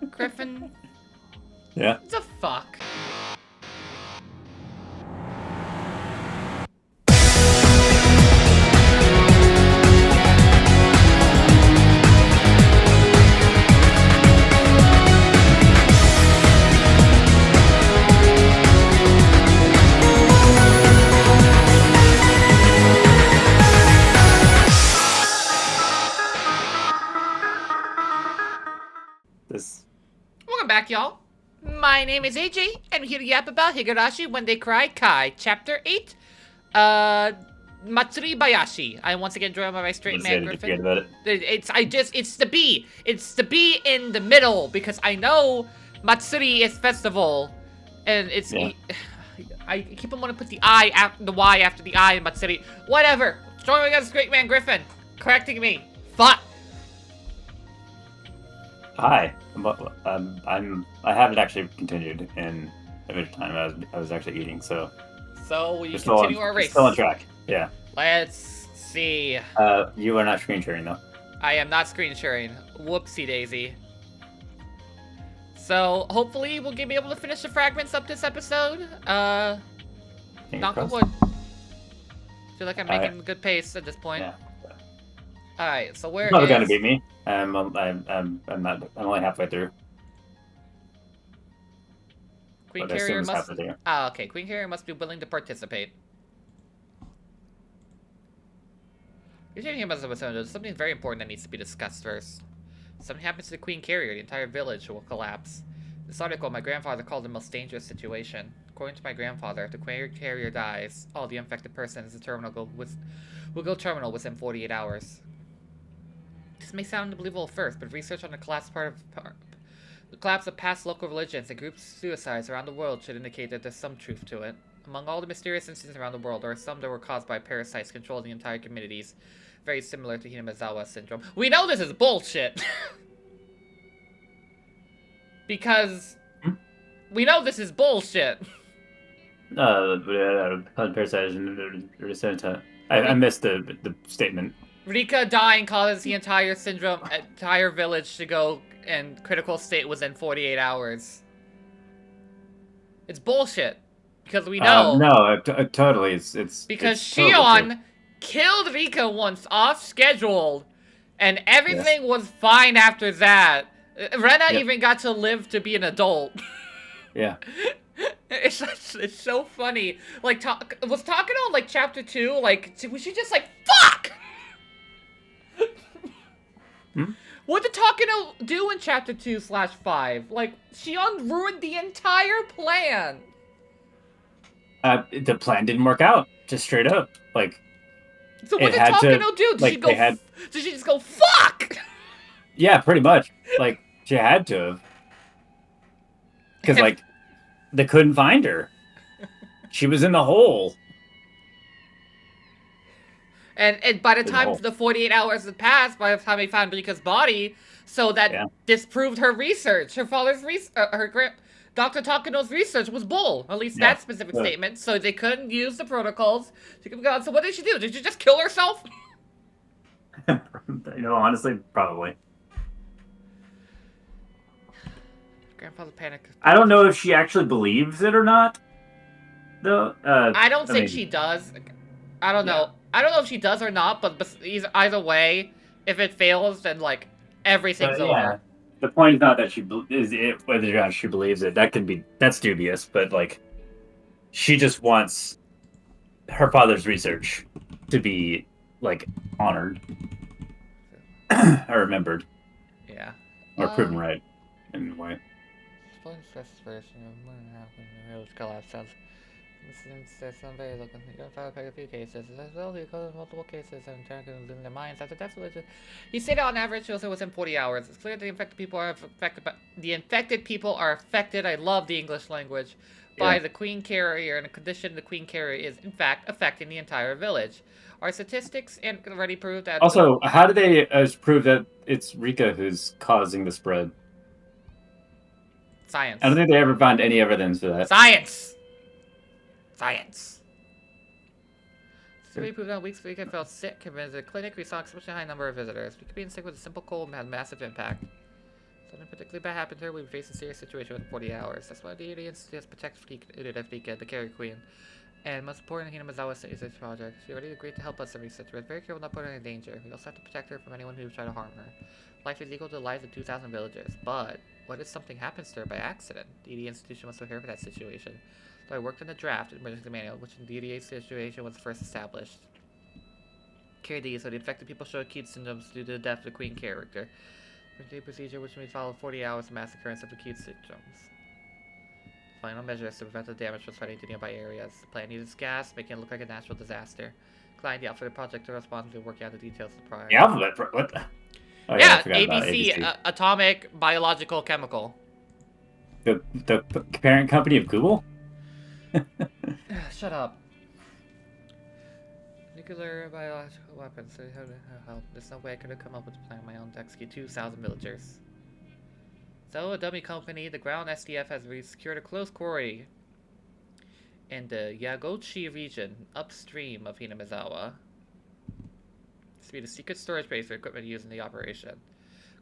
Griffin. Yeah. What the fuck? Welcome back, y'all. My name is AJ, and I'm here to yap about Higurashi When They Cry Kai, Chapter 8, Matsuribayashi. I once again joined by my straight man Griffin. About it. It's the B. It's the B in the middle, because I know Matsuri is festival, and it's... Yeah. I keep on wanting to put the Y after the I in Matsuri. Whatever. Joining by this great man Griffin, correcting me. Fuck. Hi. I haven't actually continued in Adventure Time. I was actually eating, so. So we continue our race. Still on track. Yeah. Let's see. You are not screen sharing though. I am not screen sharing. Whoopsie daisy. So hopefully we'll be able to finish the fragments up this episode. Knock on wood. Feel like I'm making good pace at this point. Yeah. All right. So where? You're not gonna beat me. I'm only halfway through. Queen Carrier must. Ah, okay. Queen Carrier must be willing to participate. There's something very important that needs to be discussed first. Something happens to the Queen Carrier, the entire village will collapse. This article, my grandfather called the most dangerous situation. According to my grandfather, if the Queen Carrier dies, all the infected persons in the terminal will go terminal within 48 hours. This may sound unbelievable at first, but research on the collapse of past local religions and group suicides around the world should indicate that there's some truth to it. Among all the mysterious incidents around the world, there are some that were caused by parasites controlling the entire communities, very similar to Hinamizawa syndrome. We know this is bullshit! Because we know this is bullshit. Parasites. I missed the statement. Rika dying causes the entire village to go in critical state within 48 hours. It's bullshit. Because we know. No, totally. It's because Shion killed Rika once off schedule, and everything was fine after that. Rena even got to live to be an adult. Yeah. It's so funny. Like, was Takano like chapter 2? Like, was she just like fuck? What did Takano do in chapter 2/5? Like, Shion ruined the entire plan. The plan didn't work out. Just straight up, like. So what did Takano do? Did she just go fuck? Yeah, pretty much. Like she had to have, because like they couldn't find her. She was in the hole. And by the time the 48 hours had passed, by the time they found Rika's body, so that disproved her research. Her father's Dr. Takano's research was bull. At least that specific statement. So they couldn't use the protocols. So what did she do? Did she just kill herself? Honestly, probably. Grandfather panicked. I don't know if she actually believes it or not, though. I don't think she does. I don't know. I don't know if she does or not, but either way, if it fails, then, like, everything's over. The point is not that whether or not she believes it. That's dubious, but, like, she just wants her father's research to be, like, honored. Or remembered. Yeah. Or proven right, in a way. Some very looking. A few cases. As well, he caused multiple cases and turned to lose their minds after death. He said on average, also within 40 hours. It's clear the infected people are affected. The infected people are affected. I love the English language. By the Queen Carrier, and a condition the Queen Carrier is in fact affecting the entire village. Our statistics already prove that. Also, how do they prove that it's Rika who's causing the spread? Science. I don't think they ever found any evidence for that. Science! Science. Survey proved that weeks ago I felt sick and visited the clinic. We saw an exceptionally high number of visitors. We could be sick with a simple cold and had massive impact. Something particularly bad happened to her. We would face a serious situation within 40 hours. That's why the Indians just protect the Carrier Queen. And most important, Hinamizawa's research project. She already agreed to help us in research, but very careful not put her in danger. We also have to protect her from anyone who would try to harm her. Life is equal to the lives of 2,000 villagers. But what if something happens to her by accident? The EDA institution must prepare for that situation. So I worked on the draft and emergency manual, which in the EDA situation was first established. KD, so the infected people show acute symptoms due to the death of the Queen character. The procedure which may follow 40 hours of mass occurrence of acute symptoms. Final measures to prevent the damage from spreading to nearby areas. The plan uses gas, making it look like a natural disaster. Client, the outfit project, are responsible for working out the details of the prior. The alphabet? What? Oh, yeah, I forgot ABC, atomic, biological, chemical. The parent company of Google? Shut up. Nuclear, biological weapons. So how to help? There's no way I could have come up with a plan on my own to execute 2,000 villagers. So, a dummy company, the ground SDF has secured a close quarry in the Yagochi region, upstream of Hinamizawa. This will be the secret storage base for equipment used in the operation.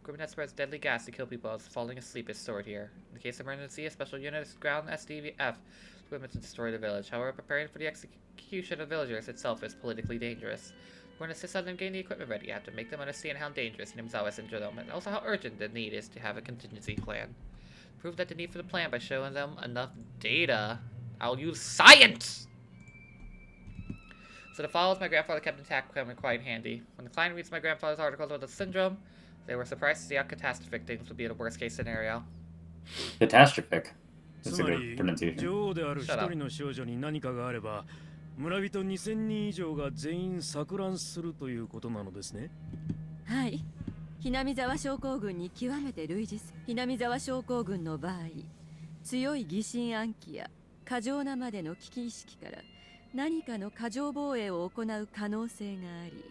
Equipment that spreads deadly gas to kill people while falling asleep is stored here. In case of emergency, a special unit of ground SDF equipment to destroy the village. However, preparing for the execution of villagers itself is politically dangerous. We're going to insist on them getting the equipment ready. I have to make them understand how dangerous Hinamizawa is in Jodome, and also how urgent the need is to have a contingency plan. Prove that the need for the plan by showing them enough data. I'll use science! So the files my grandfather kept intact come in quite handy. When the client reads my grandfather's articles about the syndrome, they were surprised to see how catastrophic things would be in a worst case scenario. Catastrophic. That's a good pronunciation. Shut up. 村人2000人以上が全員錯乱するということなのですね。はい。hinamizawa症候群に極めて類似する。hinamizawa症候群の場合、強い疑心暗鬼や過剰なまでの危機意識から何かの過剰防衛を行う可能性があり、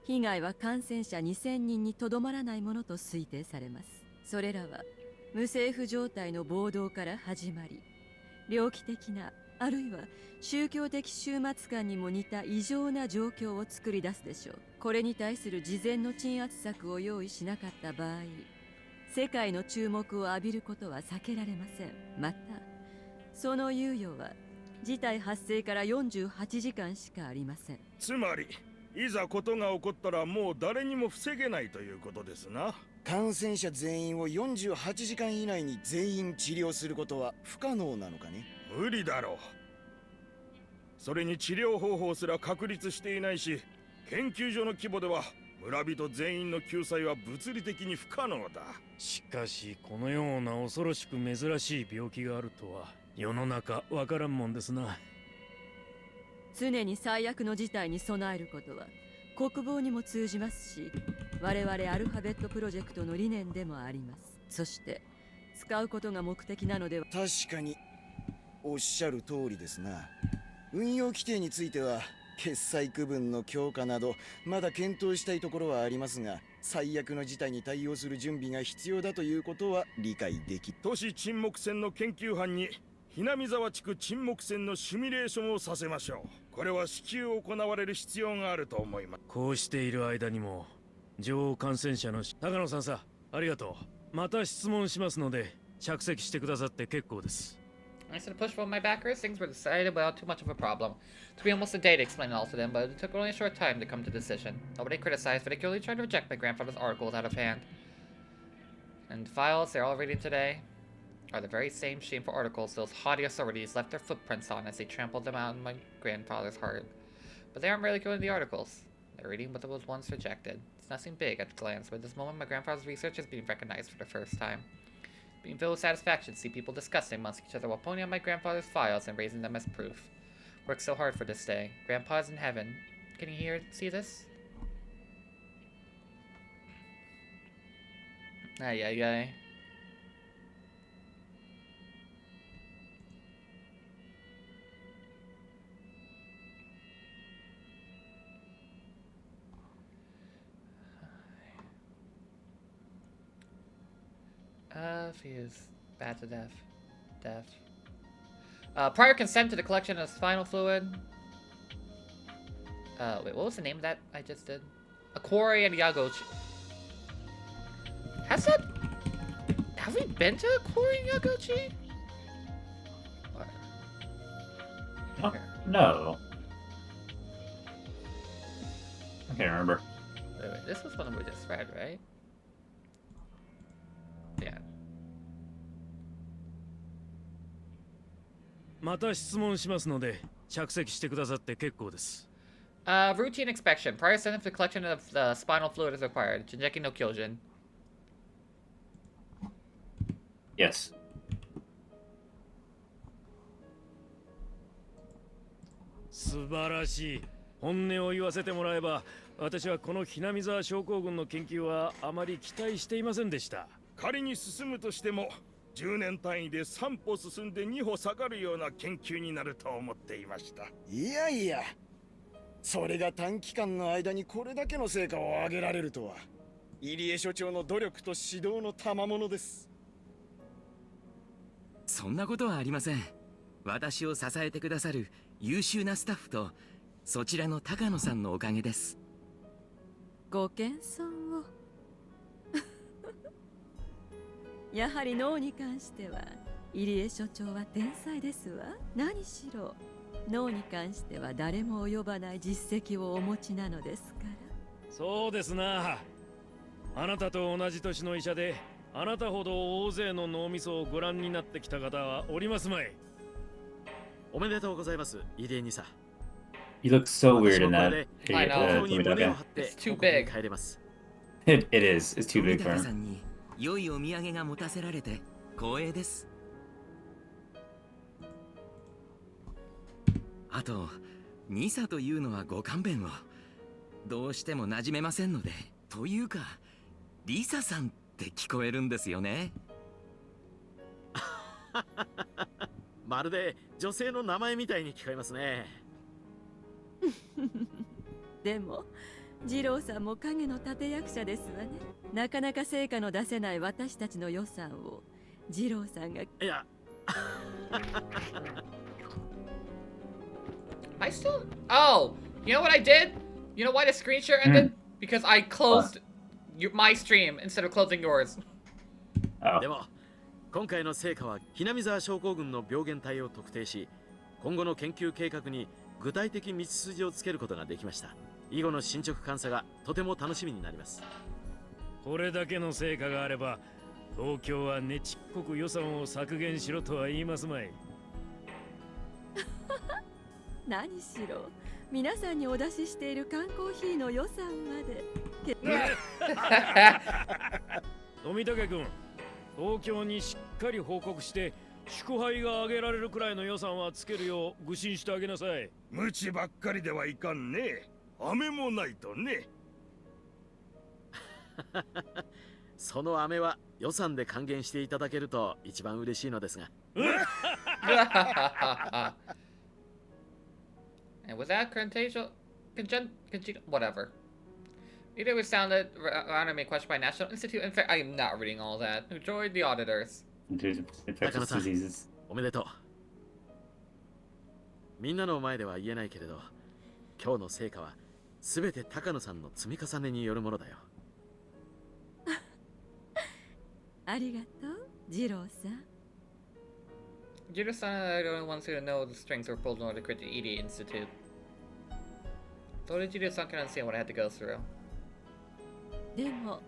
被害は感染者2000人にとどまらないものと推定されます。それらは無政府状態の暴動から始まり、猟奇的なあるいは宗教的終末感にも似た異常な状況を作り出すでしょう。これに対する事前の鎮圧策を用意しなかった場合、世界の注目を浴びることは避けられません。また、その猶予は事態発生から48時間しかありません。つまり、いざことが起こったらもう誰にも防げないということですな。感染者全員を48時間以内に全員治療することは不可能なのかね。無理だろう。それに治療方法すら確立していないし、研究所の規模では村人全員の救済は物理的に不可能だ。しかしこのような恐ろしく珍しい病気があるとは世の中わからんもんですな。常に最悪の事態に備えることは国防にも通じますし、我々アルファベットプロジェクトの理念でもあります。そして使うことが目的なのでは。確かにおっしゃる通りですな。運用規定については決済区分の強化などまだ検討したいところはありますが、最悪の事態に対応する準備が必要だということは理解でき。都市沈黙船の研究班にhinamizawa地区沈黙船のシミュレーションをさせましょう。これは至急行われる必要があると思います。こうしている間にも女王感染者の高野さんさ、ありがとう。また質問しますので着席してくださって結構です。I said to push for my backers, things were decided without too much of a problem. It took me almost a day to explain it all to them, but it took only a short time to come to a decision. Nobody criticized, particularly tried to reject my grandfather's articles out of hand. And the files they're all reading today are the very same shameful articles those haughty authorities left their footprints on as they trampled them out in my grandfather's heart. But they aren't really going to the articles. They're reading what was once rejected. It's nothing big at a glance, but at this moment my grandfather's research is being recognized for the first time. Being filled with satisfaction to see people discussing amongst each other while pointing out my grandfather's files and raising them as proof. Worked so hard for this day. Grandpa's in heaven. Can you see this? Ay, ay, ay. Fuse. Bad to death. Death. Prior consent to the collection of spinal fluid. Wait, what was the name of that I just did? A quarry and Yagochi. Has that... Have we been to a quarry and Yagochi? What? Oh, no. I can't remember. Wait, this was one we just read, right? Yeah. また質問しますので着席してくださって結構です。Routine inspection. Prior consent to the collection of the spinal fluid is required. Jinjeki no Kyojin. Yes. 素晴らしい。本音を言わせてもらえば、私はこのひなみ沢症候群の研究はあまり期待していませんでした。仮に進むとしても、10年単位で3歩進んで2歩下がるような研究になると思っていました。いやいや、それが短期間の間にこれだけの成果を上げられるとは、入江所長の努力と指導の賜物です。そんなことはありません。私を支えてくださる優秀なスタッフとそちらの高野さんのおかげです。ご謙遜をやはり脳に関しては入江所長は天才ですわ。何しろ脳に関しては誰も及ばない実績をお持ちなのですから。そうですな。あなたと同じ年の医者であなたほど大勢の脳みそをご覧になってきた方はおりますまい。おめでとうございます、入江にさ。He looks so weird in that. I know. It's too big. It is. It's too big for 富高さ him. んに良いお土産が持たせられて光栄です。あと、ニサというのはご勘弁を。どうしても馴染めませんので。というか、リサさんって聞こえるんですよね。まるで女性の名前みたいに聞こえますね。でも二郎さんも影の立役者ですわね。なかなか成果の出せない私たちの予算を二郎さんが。いやI still... Oh! You know what I did? You know why the screen share ended? Because I closed my stream instead of closing yours. Oh. でも今回の成果はひなみ沢症候群の病原体を特定し、今後の研究計画に具体的道筋をつけることができました。以後の進捗監査がとても楽しみになります。これだけの成果があれば、東京はねちっこく予算を削減しろとは言いますまい。何しろ皆さんにお出ししている缶コーヒーの予算まで。富武君、東京にしっかり報告して祝杯が挙げられるくらいの予算はつけるよう愚信してあげなさい。無知ばっかりではいかんね。飴もないとね。その飴は予算で還元していただけると一番嬉しいのですが。And was that contagious? Whatever. Either was sounded randomly questioned by National Institute. In fact, I am not reading all that. Who joined the auditors? Infectious diseases. おめでとう。みんなの前では言えないけれど、今日の成果はすべて高野さんの積み重ねによるものだよ。ありがとう、二郎さん。Jiro-san and I are the only ones who know the strings were pulled in order to create the ED Institute. Though Jiro-san can understand what I had to go through. でも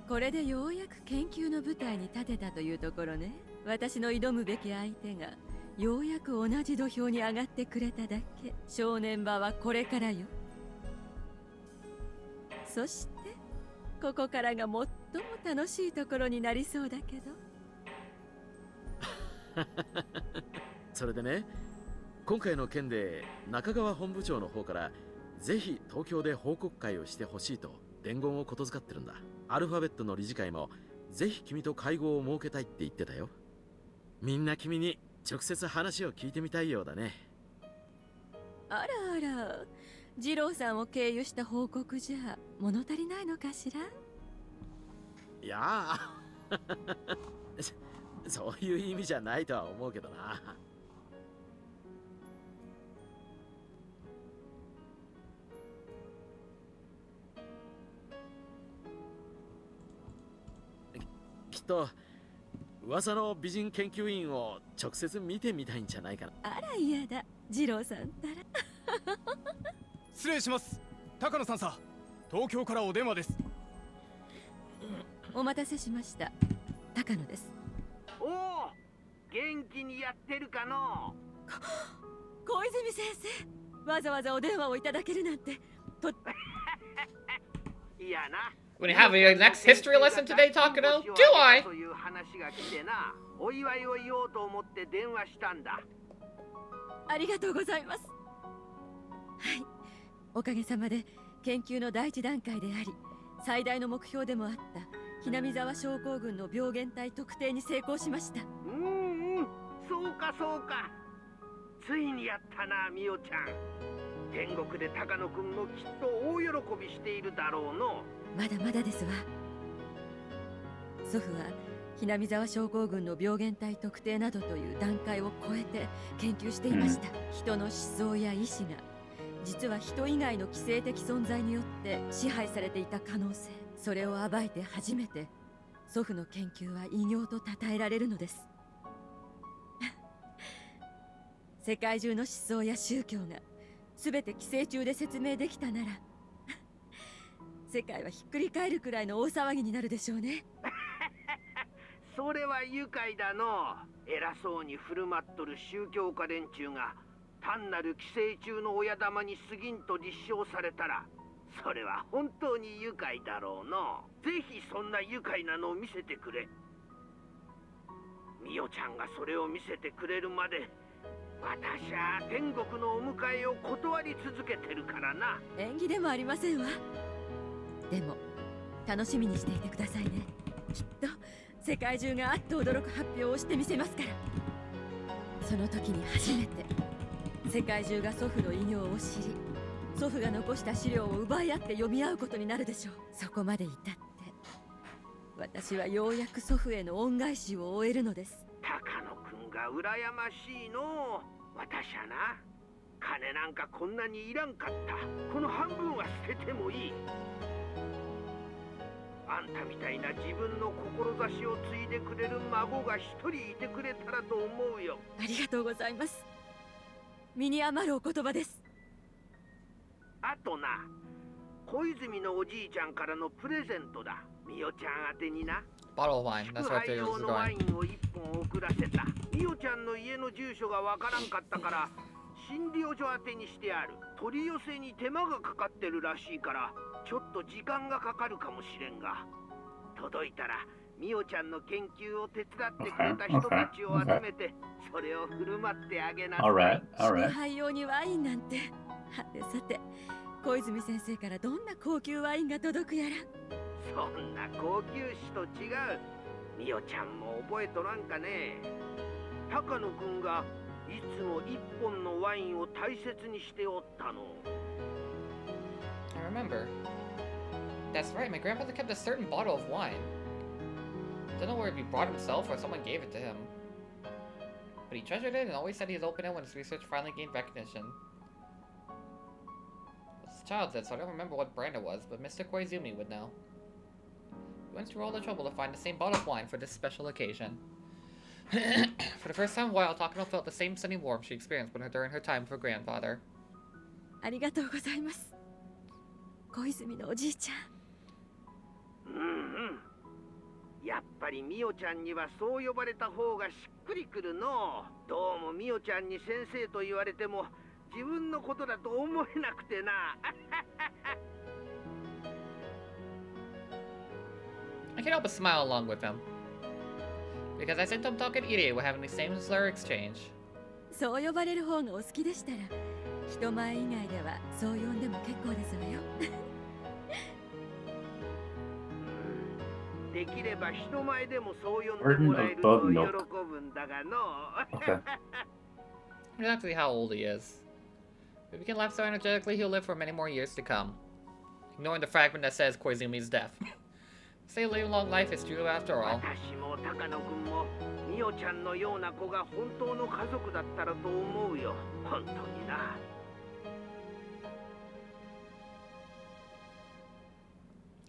これでようやく研究の舞台に立てたというところね。私の挑むべき相手がようやく同じ土俵に上がってくれただけ。正念場はこれからよ。そしてここからが最も楽しいところになりそうだけど。それでね、今回の件で中川本部長の方からぜひ東京で報告会をしてほしいと伝言をことづかってるんだ。アルファベットの理事会もぜひ君と会合を設けたいって言ってたよ。みんな君に直接話を聞いてみたいようだね。あらあら、二郎さんを経由した報告じゃ物足りないのかしら。いやそういう意味じゃないとは思うけどな。きっと噂の美人研究員を直接見てみたいんじゃないかな。あら嫌だ、二郎さんったら。失礼します。高野さんさ、東京からお電話です。お待たせしました。高野です。おお、元気にやってるかの。小泉先生、わざわざお電話をいただけるなんてと。いやな。When you have your next history lesson today, Takano? Do I? という話が来てな、お祝いを言おうと思って電話したんだ。ありがとうございます。はい、おかげさまで研究の第一段階であり、最大の目標でもあった日並沢症候群の病原体特定に成功しました。そうかそうか。ついにやったな、みおちゃん。天国で高野くんもきっと大喜びしているだろうの。まだまだですわ。祖父は日並沢症候群の病原体特定などという段階を超えて研究していました。人の思想や意志が実は人以外の奇生的存在によって支配されていた可能性、それを暴いて初めて祖父の研究は偉業と称えられるのです。世界中の思想や宗教が全て寄生虫で説明できたなら世界はひっくり返るくらいの大騒ぎになるでしょうね。それは愉快だの。偉そうに振る舞っとる宗教家連中が単なる寄生虫の親玉に過ぎんと立証されたら、それは本当に愉快だろうの。ぜひそんな愉快なのを見せてくれ。みおちゃんがそれを見せてくれるまで、私は天国のお迎えを断り続けてるからな。縁起でもありませんわ。でも楽しみにしていてくださいね。きっと世界中があっと驚く発表をしてみせますから。その時に初めて世界中が祖父の偉業を知り、祖父が残した資料を奪い合って読み合うことになるでしょう。そこまで至って私はようやく祖父への恩返しを終えるのです。高野くんが羨ましいの。私はな、金なんかこんなにいらんかった。この半分は捨ててもいい。あんたみたいな自分の志を継いでくれる孫が一人いてくれたらと思うよ。ありがとうございます。身に余るお言葉です。あとな、小泉のおじいちゃんからのプレゼントだ。みおちゃん宛てにな。 Bottle of wine. That's where I 祝杯 figured 用 this was のワイ going. ンを1本送らせた。みおちゃんの家の住所がわからんかったから診療所宛てにしてある。取り寄せに手間がかかってるらしいから、ちょっと時間がかかるかもしれんが、届いたらみおちゃんの研究を手伝ってくれた人たちを集めて、それを振る舞ってあげなさい。祝杯用にワインなんて。はてさて、小泉先生からどんな高級ワインが届くやら。そんな高級酒と違う。みおちゃんも覚えとらんかね。高野くんがいつも一本のワインを大切にしておったの。I remember. That's right, my grandfather kept a certain bottle of wine. Don't know where he brought himself or someone gave it to him. But he treasured it and always said he'd open it when his research finally gained recognition. I was a child then, so I don't remember what brand it was, but Mr. Koizumi would know. He went through all the trouble to find the same bottle of wine for this special occasion. For the first time in a while, Takano felt the same sunny warmth she experienced during her time with her grandfather. ありがとうございます。小泉のおじいちゃん。やっぱりみおちゃんにはそう呼ばれた方がしっくりくるの。どうもみおちゃんに先生と言われても自分のことだと思えなくてな。I can't help but smile along with him. Because I sent him talking idiot when having the same slur exchange. そう呼ばれる方がお好きでしたら、人前以外ではそう呼んでも結構ですわよ。できれば人前でもそう呼んでもらえると喜ぶんだがの。Exactly how old he is. If he can laugh so energetically, he'll live for many more years to come. Ignoring the fragment that says Koizumi's death. Say living long life is true after all. 私も高野君もミオちゃんのような子が本当の家族だったらと思うよ。本当にな。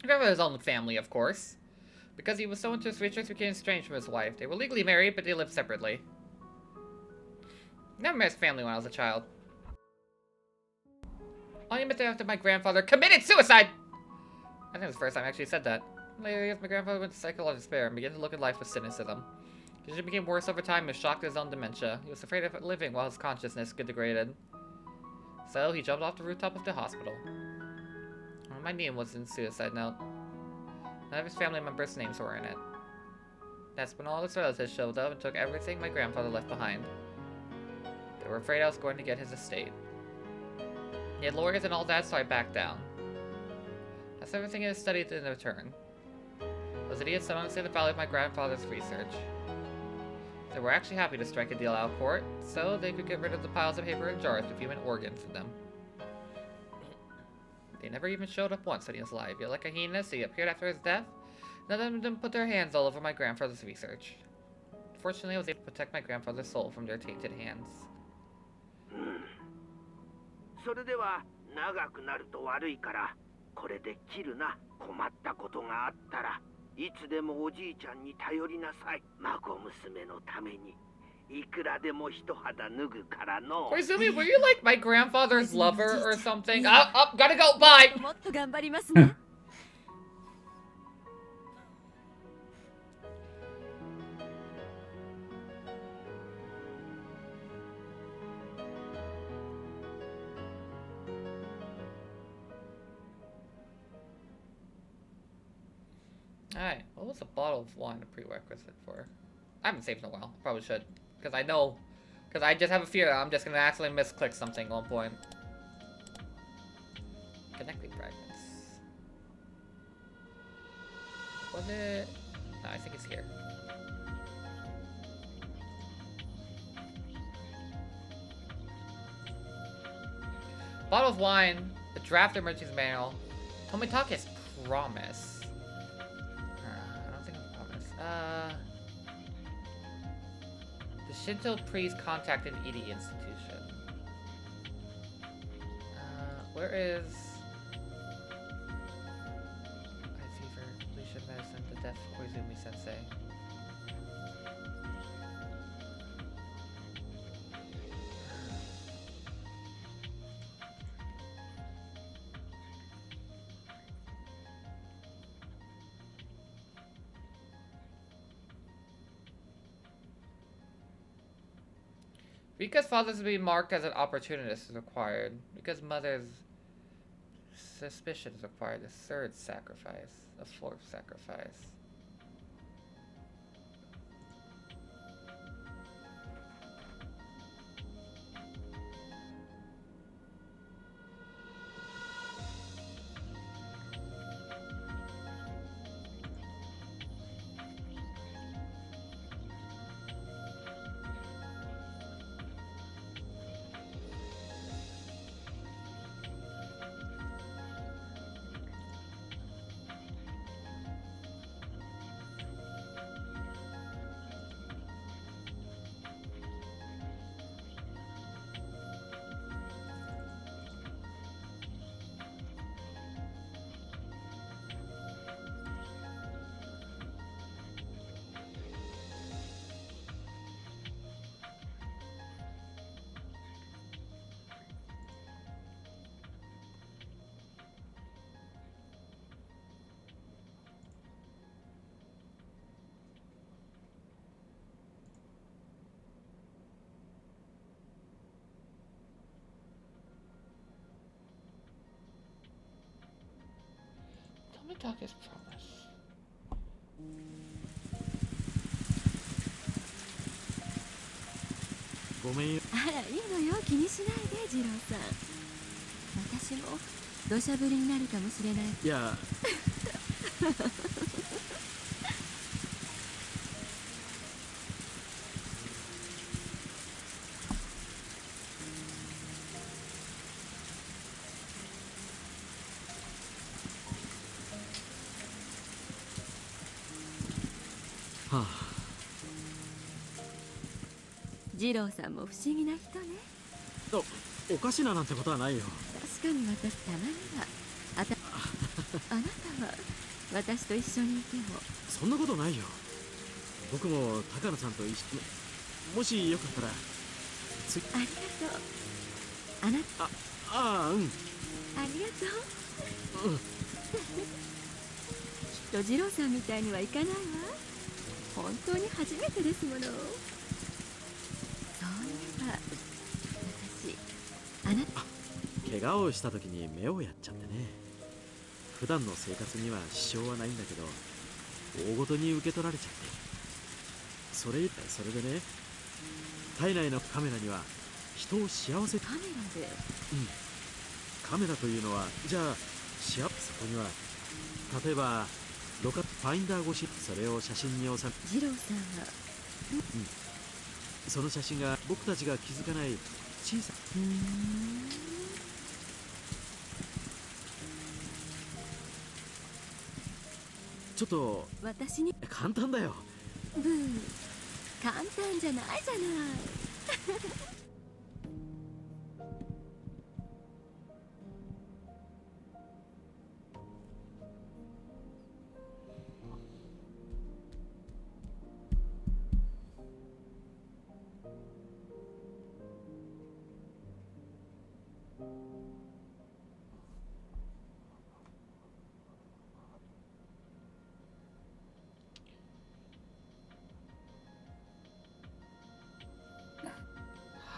He never had his own family, of course. Because he was so into his research, he became estranged from his wife. They were legally married, but they lived separately. Never met his family when I was a child. Only met there after my grandfather committed suicide! I think it was the first time I actually said that. Later years, my grandfather went to psychological despair and began to look at life with cynicism. His condition became worse over time and was shocked at his own dementia. He was afraid of living while his consciousness degraded. So, he jumped off the rooftop of the hospital. My name was in the suicide note. None of his family members' names were in it. That's when all his relatives showed up and took everything my grandfather left behind. They were afraid I was going to get his estate. He had lawyers and all that, so I backed down. That's everything I studied in return. Those idiots don't understand the value of my grandfather's research. They were actually happy to strike a deal out of court, so they could get rid of the piles of paper and jars with human organs in them. They never even showed up once when he was alive, yet like a heinous, he appeared after his death. None of them put their hands all over my grandfather's research. Fortunately, I was able to protect my grandfather's soul from their tainted hands. それでは長くなると悪いからこれで切るな。困ったことがあったらいつでもおじいちゃんに頼りなさい。孫娘のためにいくらでも一肌脱ぐからの。Koizumi, were you like my grandfather's lover or something? Up, gotta go, bye! もっと頑張りますね。Alright, what was a bottle of wine a prerequisite for? I haven't saved in a while. Probably should. Because I know. Because I just have a fear that I'm just going to accidentally misclick something at one point. Connecting fragments. Was it? No, I think it's here. Bottle of wine, the draft emergency manual, Tomitake's promise. The Shinto priest contacted Edi institution. Where is high fever, completion medicine, the death of Koizumi sensei? Because father's being marked as an opportunist is required. Because mother's suspicion is required. The third sacrifice. The fourth sacrifice. Tomitake's promise. ごめんよ。あら、いいのよ。気にしないで、次郎さん。私も土砂降りになるかもしれない。いや。あ、二郎さんも不思議な人ね。おかしななんてことはないよ。確かに私たまにはあなたは私と一緒にいても。そんなことないよ。僕も高野さんと一緒に、もしよかったらありがとう。あなた、ああ、うん、ありがとう。きっと二郎さんみたいにはいかないわ。本当に初めてですもの。そういえば私、あなた、怪我をした時に目をやっちゃってね。普段の生活には支障はないんだけど、大ごとに受け取られちゃって。それでね、体内のカメラには人を幸せ、カメラで。カメラというのは、じゃあそこには例えばファインダー越し、それを写真に収め、二郎さんは、その写真が僕たちが気づかない小さちょっと私に簡単だよ。ブー、簡単じゃないじゃない。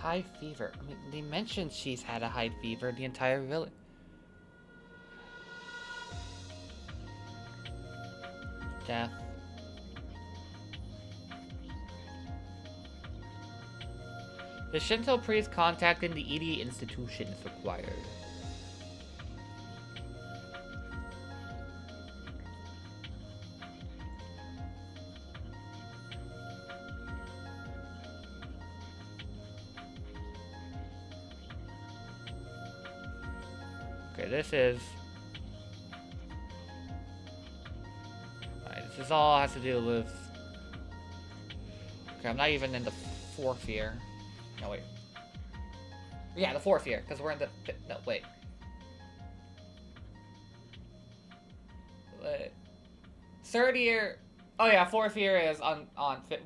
High fever. I mean, they mentioned she's had a high fever the entire village. Death. The Shinto priest contacting the EDA institution is required. Okay, this is... Alright, this is all has to do with... Okay, I'm not even in the 4th year. No, wait. Yeah, the 4th year, because we're in the... No, wait. Wait. 3rd year... Oh yeah, 4th year is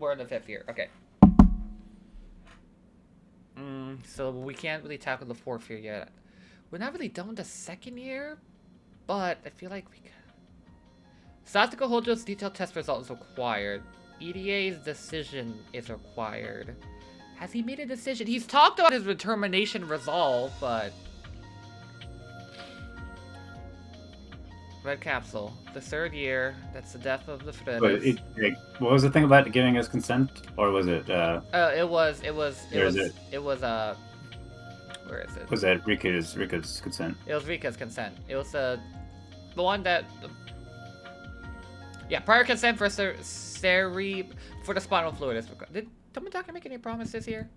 we're in the 5th year. Okay. So we can't really tackle the 4th year yet. We're not really done with the 2nd year, but I feel like we can. Satsuko Hojo's detailed test result is required. EDA's decision is required. Has he made a decision? He's talked about his determination resolve, but... Red capsule. The 3rd year. That's the death of the Freres. What was the thing about giving us consent? Or was it, It was, where is it? Was that Rika's consent? It was Rika's consent. It was the one that... Yeah, prior consent for for the spinal fluid is required. Did Tomodachi make any promises here?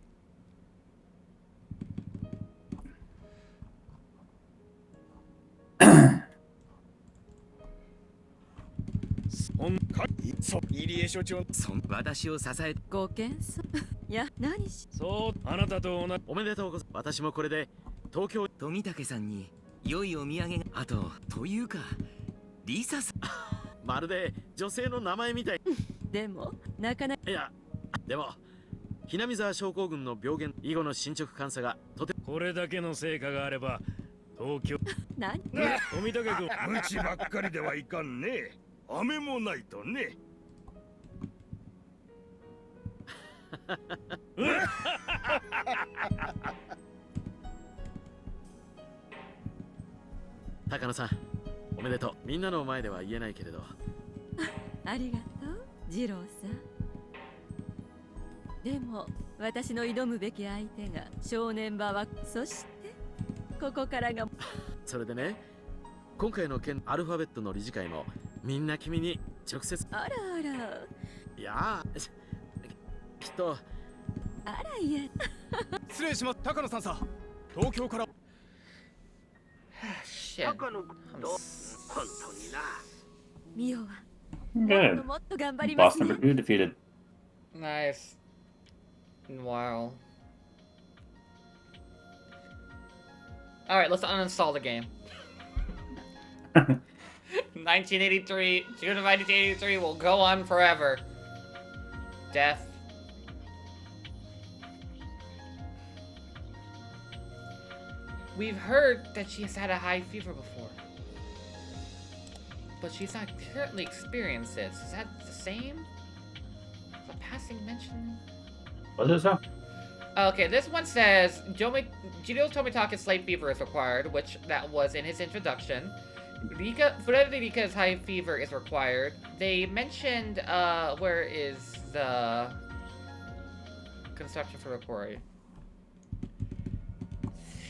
ご謙遜。いや、何し。そう、あなたとおめでとうございます。私もこれで東京富武さんに良いお土産が、あとというかリサさんまるで女性の名前みたい。でもなかなか。いや、でもひなみ沢症候群の病原以後の進捗監査がとてこれだけの成果があれば東京何？富武君、無知ばっかりではいかんね。飴もないとね。高野さん、おめでとう。みんなの前では言えないけれど。ありがとう、二郎さん。でも私の挑むべき相手が正念場は、そしてここからが。それでね、今回の件アルファベットの理事会もみんな君に直接。あらあら。いやきっと。あらいえ。失礼します。高野さんさ、東京から。Shit. 高野君と本当にな。ミオは Good. もっと頑張りま Boss すね number 2 defeated. Nice. Wow. Alright, let's uninstall the game. 1983, June of 1983 will go on forever. Death. We've heard that she has had a high fever before. But she's not currently experienced this. Is that the same? Is a passing mention? What is this? Okay, this one says Jiro Tomitaka's slight fever is required, which that was in his introduction. Rika's high fever is required. They mentioned, where is the construction for the quarry?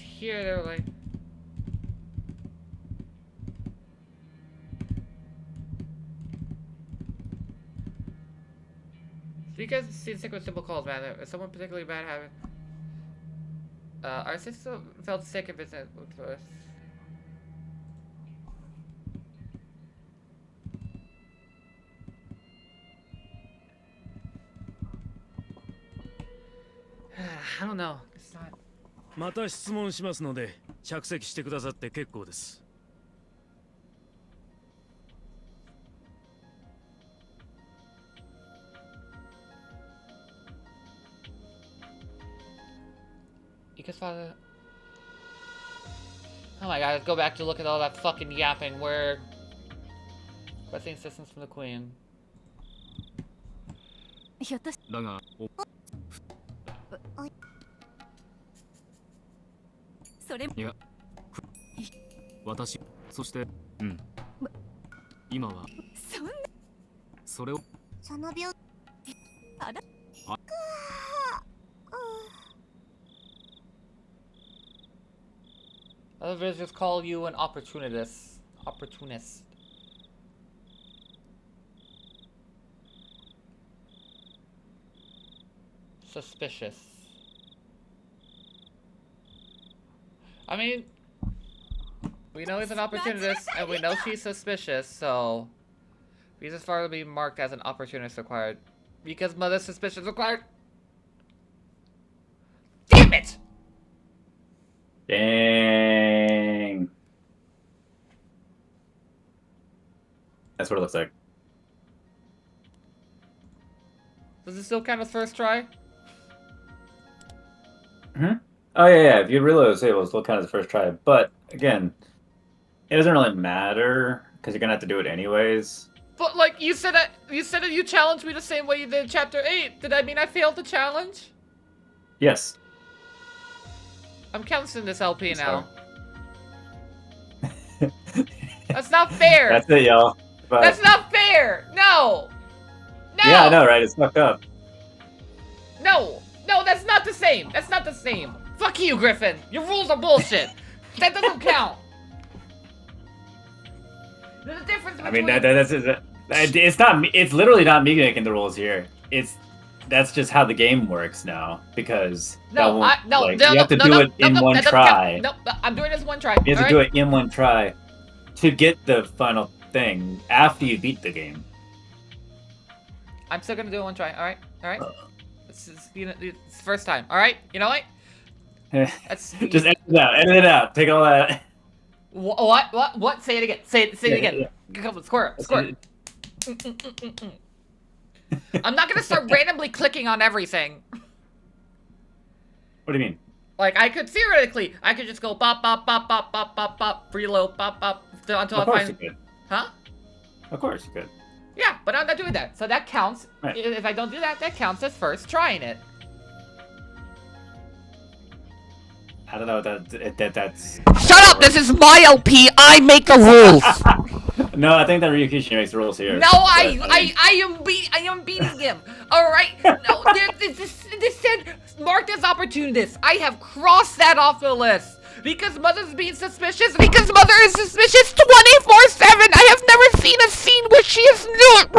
Here, they're like... Because seems sick with simple calls, man. Is someone particularly bad having... our sister felt sick and business with us. I don't know. It's not... また質問しますので着席してくださって結構です。Ika's father... Oh my god, let's go back to look at all that fucking yapping. We're... Requesting assistance from the queen. ひょっとしだがそれいや私そして今はそんなそれをその病あら Other visitors call you an opportunist. Suspicious. I mean, we know he's an opportunist, and we know she's suspicious, so he's as far to be marked as an opportunist required. Because mother's suspicion required. Damn it! Dang. That's what it looks like. Does it still count as first try? Hmm? Oh yeah. If you really was able to still count as the first try, but again, it doesn't really matter because you're gonna have to do it anyways. But like you said that you challenged me the same way you did in chapter 8. Did I mean I failed the challenge? Yes. I'm canceling this LP now. Sorry. That's not fair. That's it, y'all. But... That's not fair. No. No. Yeah, I know, right? It's fucked up. No. No, that's not the same. That's not the same. Fuck you, Griffin. Your rules are bullshit. That doesn't count. There's a difference between... I mean, it's not me. It's literally not me making the rules here. That's just how the game works now. Because you have to do it in one try. No, I'm doing this one try. You have to do it in one try to get the final thing after you beat the game. I'm still gonna do it one try. All right. It's the first time. All right. You know what? Just edit it out. Take all that. What? Say it again. Say it again. Yeah. Come on, square. I'm not gonna start randomly clicking on everything. What do you mean? Like I could just go pop, reload, pop until I find. Of course you could. Huh? Of course you could. Yeah, but I'm not doing that. So that counts. Right. If I don't do that, that counts as first trying it. I don't know. That's. Shut up! This is my LP. I make the rules. No, I think that Ryukishi makes the rules here. No, I am beating him. All right. No, this said marked as opportunist. I have crossed that off the list because Mother's being suspicious. Because Mother is suspicious 24/7. I have never seen a scene where she is not.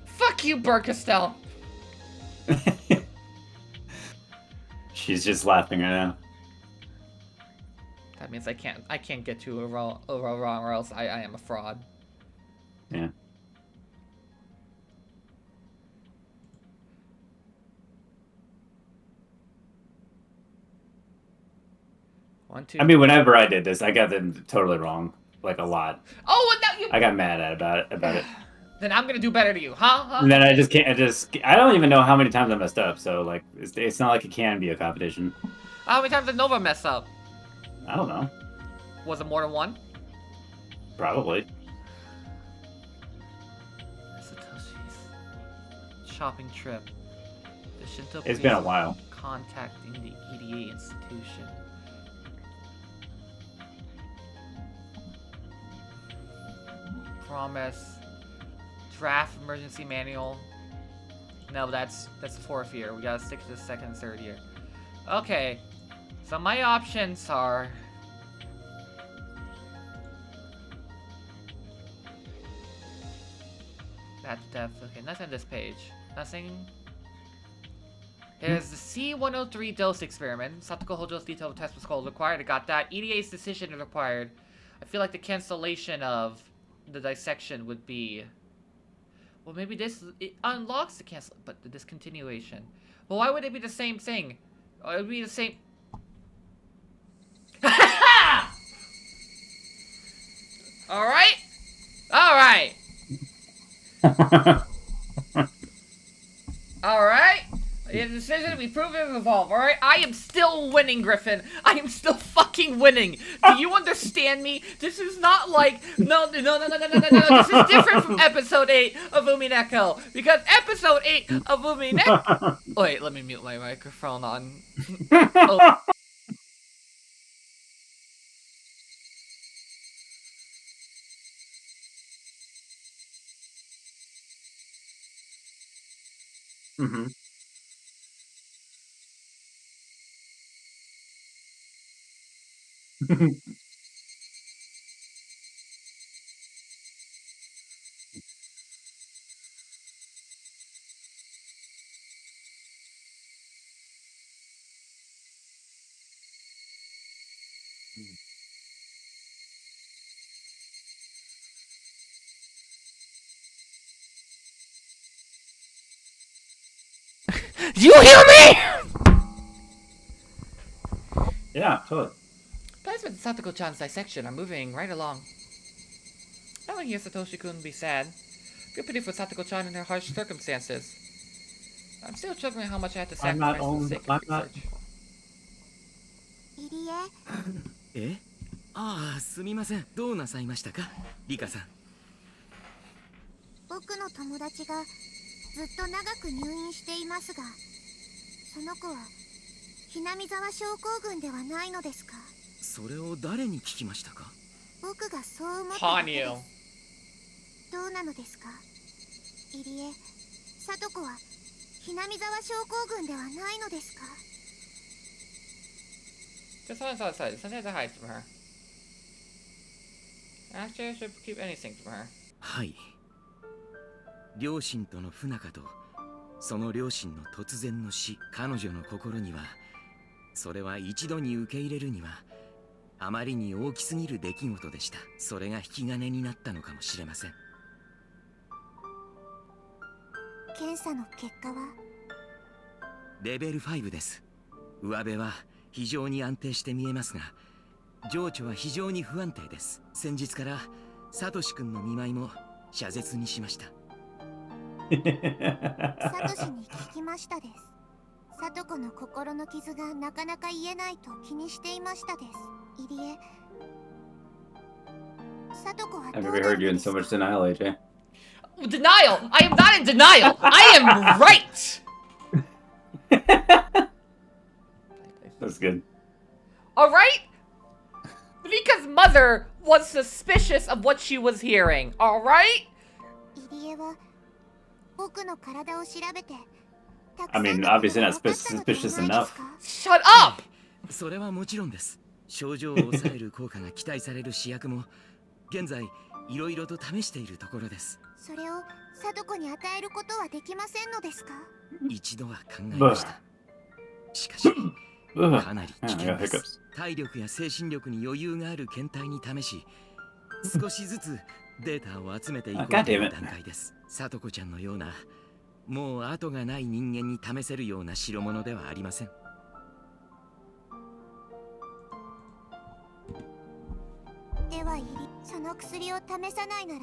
Fuck you, Burkestel. She's just laughing right now. science. I can't get too wrong, or else I am a fraud. Yeah. One, two. I mean, whenever I did this, I got them totally wrong, like a lot. Oh, now you. I got mad about it. Then I'm gonna do better to you, huh? And then I just can't. I don't even know how many times I messed up. So like, it's not like it can be a competition. How many times did Nova mess up? I don't know. Was it more than one? Probably. Satoshi's shopping trip. The Shinto It's been a police while. contacting the EDA institution. Promise. Draft emergency manual. No, that's the fourth year. We gotta stick to the second and third year. Okay. So my options are that's okay, nothing on this page. Nothing. Here's the C-103 dose experiment. Satoko Hojo's detailed test was called required. I got that. EDA's decision is required. I feel like the cancellation of the dissection would be... Well, maybe it unlocks the cancel... But the discontinuation... Well, why would it be the same thing? It would be the same... Alright? Alright! Alright? The decision we prove it evolve, alright? I am still winning, Griffin. I am still fucking winning. Do you understand me? This is not like no. This is different from episode 8 of Umineko. Because episode 8 of Umineko. Wait, let me mute my microphone on. Oh. Mm-hmm. You hear me? Yeah, totally. Plasma and Satoko-chan's dissection are moving right along. I want to hear Satoshi-kun be sad. Feel pity for Satoko-chan in her harsh circumstances. I'm still struggling how much I have to sacrifice for the sake of research. 入江えああすみませんどうなさいましたかリカさん僕の友達がずっと長く入院していますがその子はひなみ沢症候群ではないのですかそれを誰に聞きましたか僕がそう思ってだけで Ponyo. すどうなのですか入江聡子はひなみ沢症候群ではないのですか Just on the outside. Sometimes I hide from her. Actually, I should keep anything from her. はい両親との不仲とその両親の突然の死彼女の心にはそれは一度に受け入れるにはあまりに大きすぎる出来事でしたそれが引き金になったのかもしれません検査の結果はレベル5です上辺は非常に安定して見えますが情緒は非常に不安定です先日からサトシ君の見舞いも謝絶にしましたサトシに聞きましたですサトコの心の傷がなかなか癒えないと気にしていましたです入江サトコは I've never heard you in so much denial, AJ. Denial! I am not in denial! I am right! That's good. Alright? Rika's mother was suspicious of what she was hearing, alright? 入江は僕の体を調べて I mean, obviously not suspicious enough. Shut up! それはもちろんです症状を抑える効果が期待される試薬も現在いろいろと試しているところですそれをサトコに与えることはできませんのですか一度は考えましたしかし Ugh. かなり I 危 got 険です hiccups. 体力や精神力に余裕がある検体に試し少しずつデータを集めていこう God とい damn う it. 段階ですさとこちゃんのようなもう後がない人間に試せるような代物ではありませんではイリその薬を試さないなら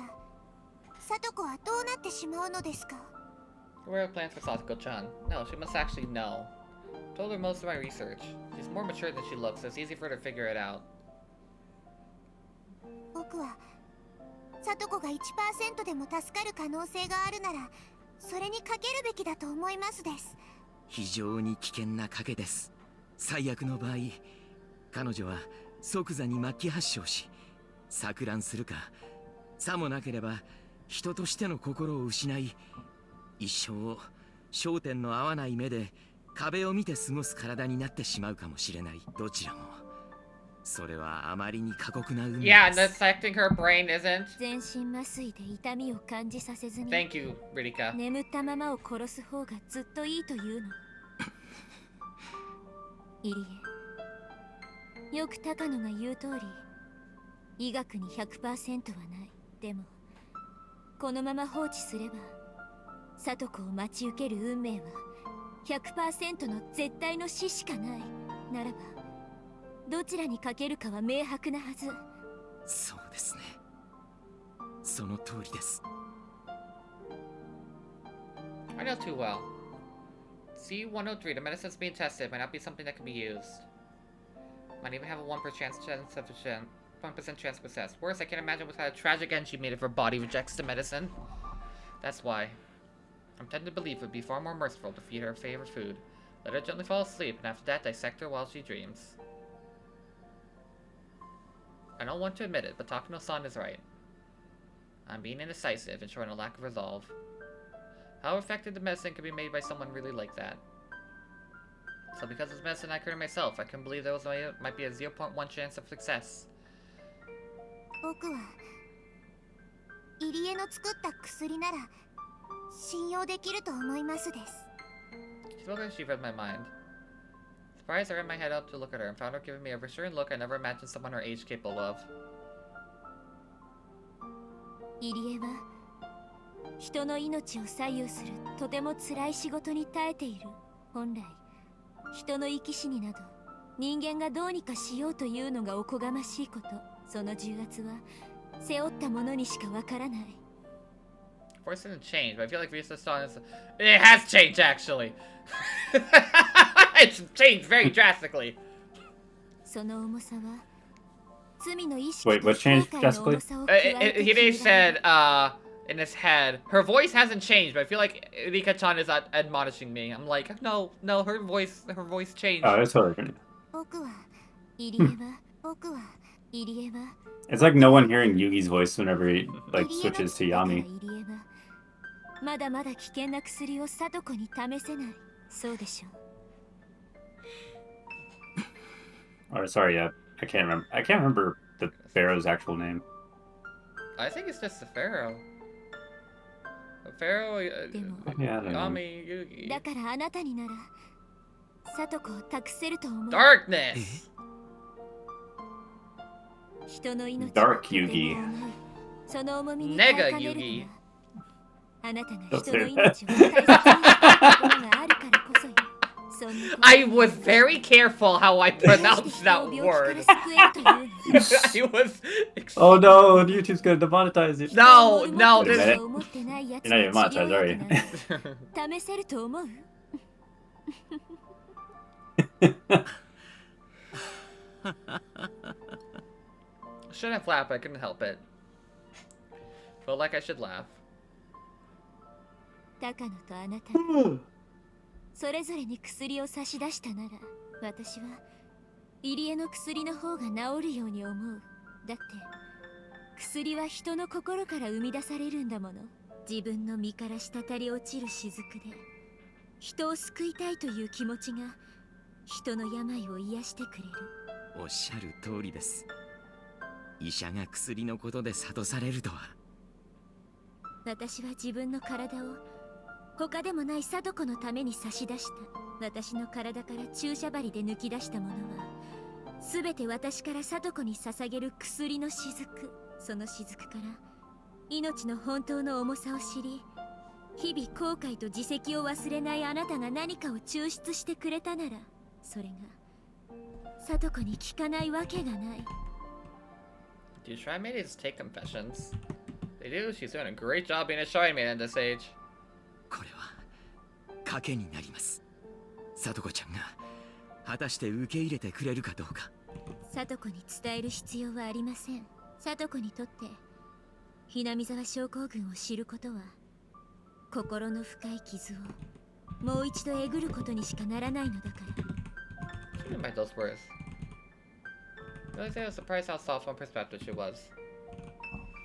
サトコはどうなってしまうのですか What are the plans for Satoko-chan? No, she must actually know. Told her most of my research. She's more mature than she looks, so it's easy for her to figure it out. 僕はサトコが 1% でも助かる可能性があるならそれにかけるべきだと思いますです非常に危険な賭けです最悪の場合彼女は即座に末期発症し錯乱するかさもなければ人としての心を失い一生を焦点の合わない目で壁を見て過ごす体になってしまうかもしれないどちらもそれはあまりに過酷な運命 Yeah, で and す dissecting her brain isn't. 全身麻酔で痛みを感じさせずに Thank you, Ridika. 眠ったままを殺す方がずっといいというのイリエよく高野が言う通り医学に 100% はないでもこのまま放置すればサトコを待ち受ける運命は 100% の絶対の死しかないならばどちらにかけるかは明白なはずそうですねその通りです I know too well. C-103, the medicine's being tested, might not be something that can be used. Might even have a 1% chance of success. Worse, I can't imagine what kind of tragic end she made if her body rejects the medicine. That's why. I'm tempted to believe it would be far more merciful to feed her favorite food. Let her gently fall asleep, and after that dissect her while she dreams. I don't want to admit it, but Takano-san is right. I'm being indecisive and showing a lack of resolve. How effective the medicine could be made by someone really like that. So because of this medicine I created myself, I couldn't believe there might be a 0.1 chance of success. 僕はイリエの作った薬なら信用できると思いますです She spoke as she read my mind. Surprised, I ran my head up to look at her and found her giving me a reassuring look I never imagined someone her age capable of. イリエは人の命を左右するとても辛い仕事に耐えている本来人の生き死になど人間がどうにかしようというのがおこがましいことその重圧は背負ったものにしかわからない Voice didn't change, but I feel like Risa's song is... It has changed, actually! It's changed very drastically! その重さは罪の意識 Wait, what changed drastically? Hide said, in his head, her voice hasn't changed, but I feel like Rika-chan is admonishing me. I'm like, no, her voice changed. Oh, it's totally different. 僕はイリエは僕はイリエは It's like no one hearing Yugi's voice whenever he like switches to Yami. イリエはまだまだ危険な薬をサトコに試せないそうでしょう Or sorry, yeah, I can't remember the pharaoh's actual name. I think it's just the Pharaoh. The Pharaoh, Yeah, I don't know. Yami, Yugi. だからあなたにならサトコを託せると思う Darkness! 人の命 Dark Yugi. その重みに Nega 耐えかねる Yugi. のはあなたが Don't 人 say の that. 命を大切にする心があるからこそよそんなこと I was very careful how I pronounced that 人を病 word. 気から救えるというの I was... Oh no, YouTube's gonna demonetize it. No, no, Wait a this... minute. 思ってないやつ You're not even の治 monetized, 療 are 薬 you? なんて試せると思う Shouldn't have laughed, but I couldn't help it. Felt like I should laugh. 高野とあなたそれぞれに薬を差し出したなら私は入江の薬の方が治るように思うだって薬は人の心から生み出されるんだもの自分の身から滴り落ちる雫で人を救いたいという気持ちが人の病を癒してくれるおっしゃる通りです医者が薬のことで諭されるとは私は自分の体を他でもない貞子のために差し出した私の体から注射針で抜き出したものは全て私から聡子に捧げる薬の雫。その雫から命の本当の重さを知り、日々後悔と自責を忘れないあなたが何かを抽出してくれたなら、それが聡子に聞かないわけがない。 Do shrine maidens take confessions? They do. She's doing a great job being a shrine maiden at this age. これは賭けになります。聡子ちゃんが果たして受け入れてくれるかどうか。聡子に伝える必要はありません。聡子にとってひなみ沢症候群を知ることは心の深い傷をもう一度えぐることにしかならないのだから。 What do you mean by those words? I was surprised how soft on perspective she was.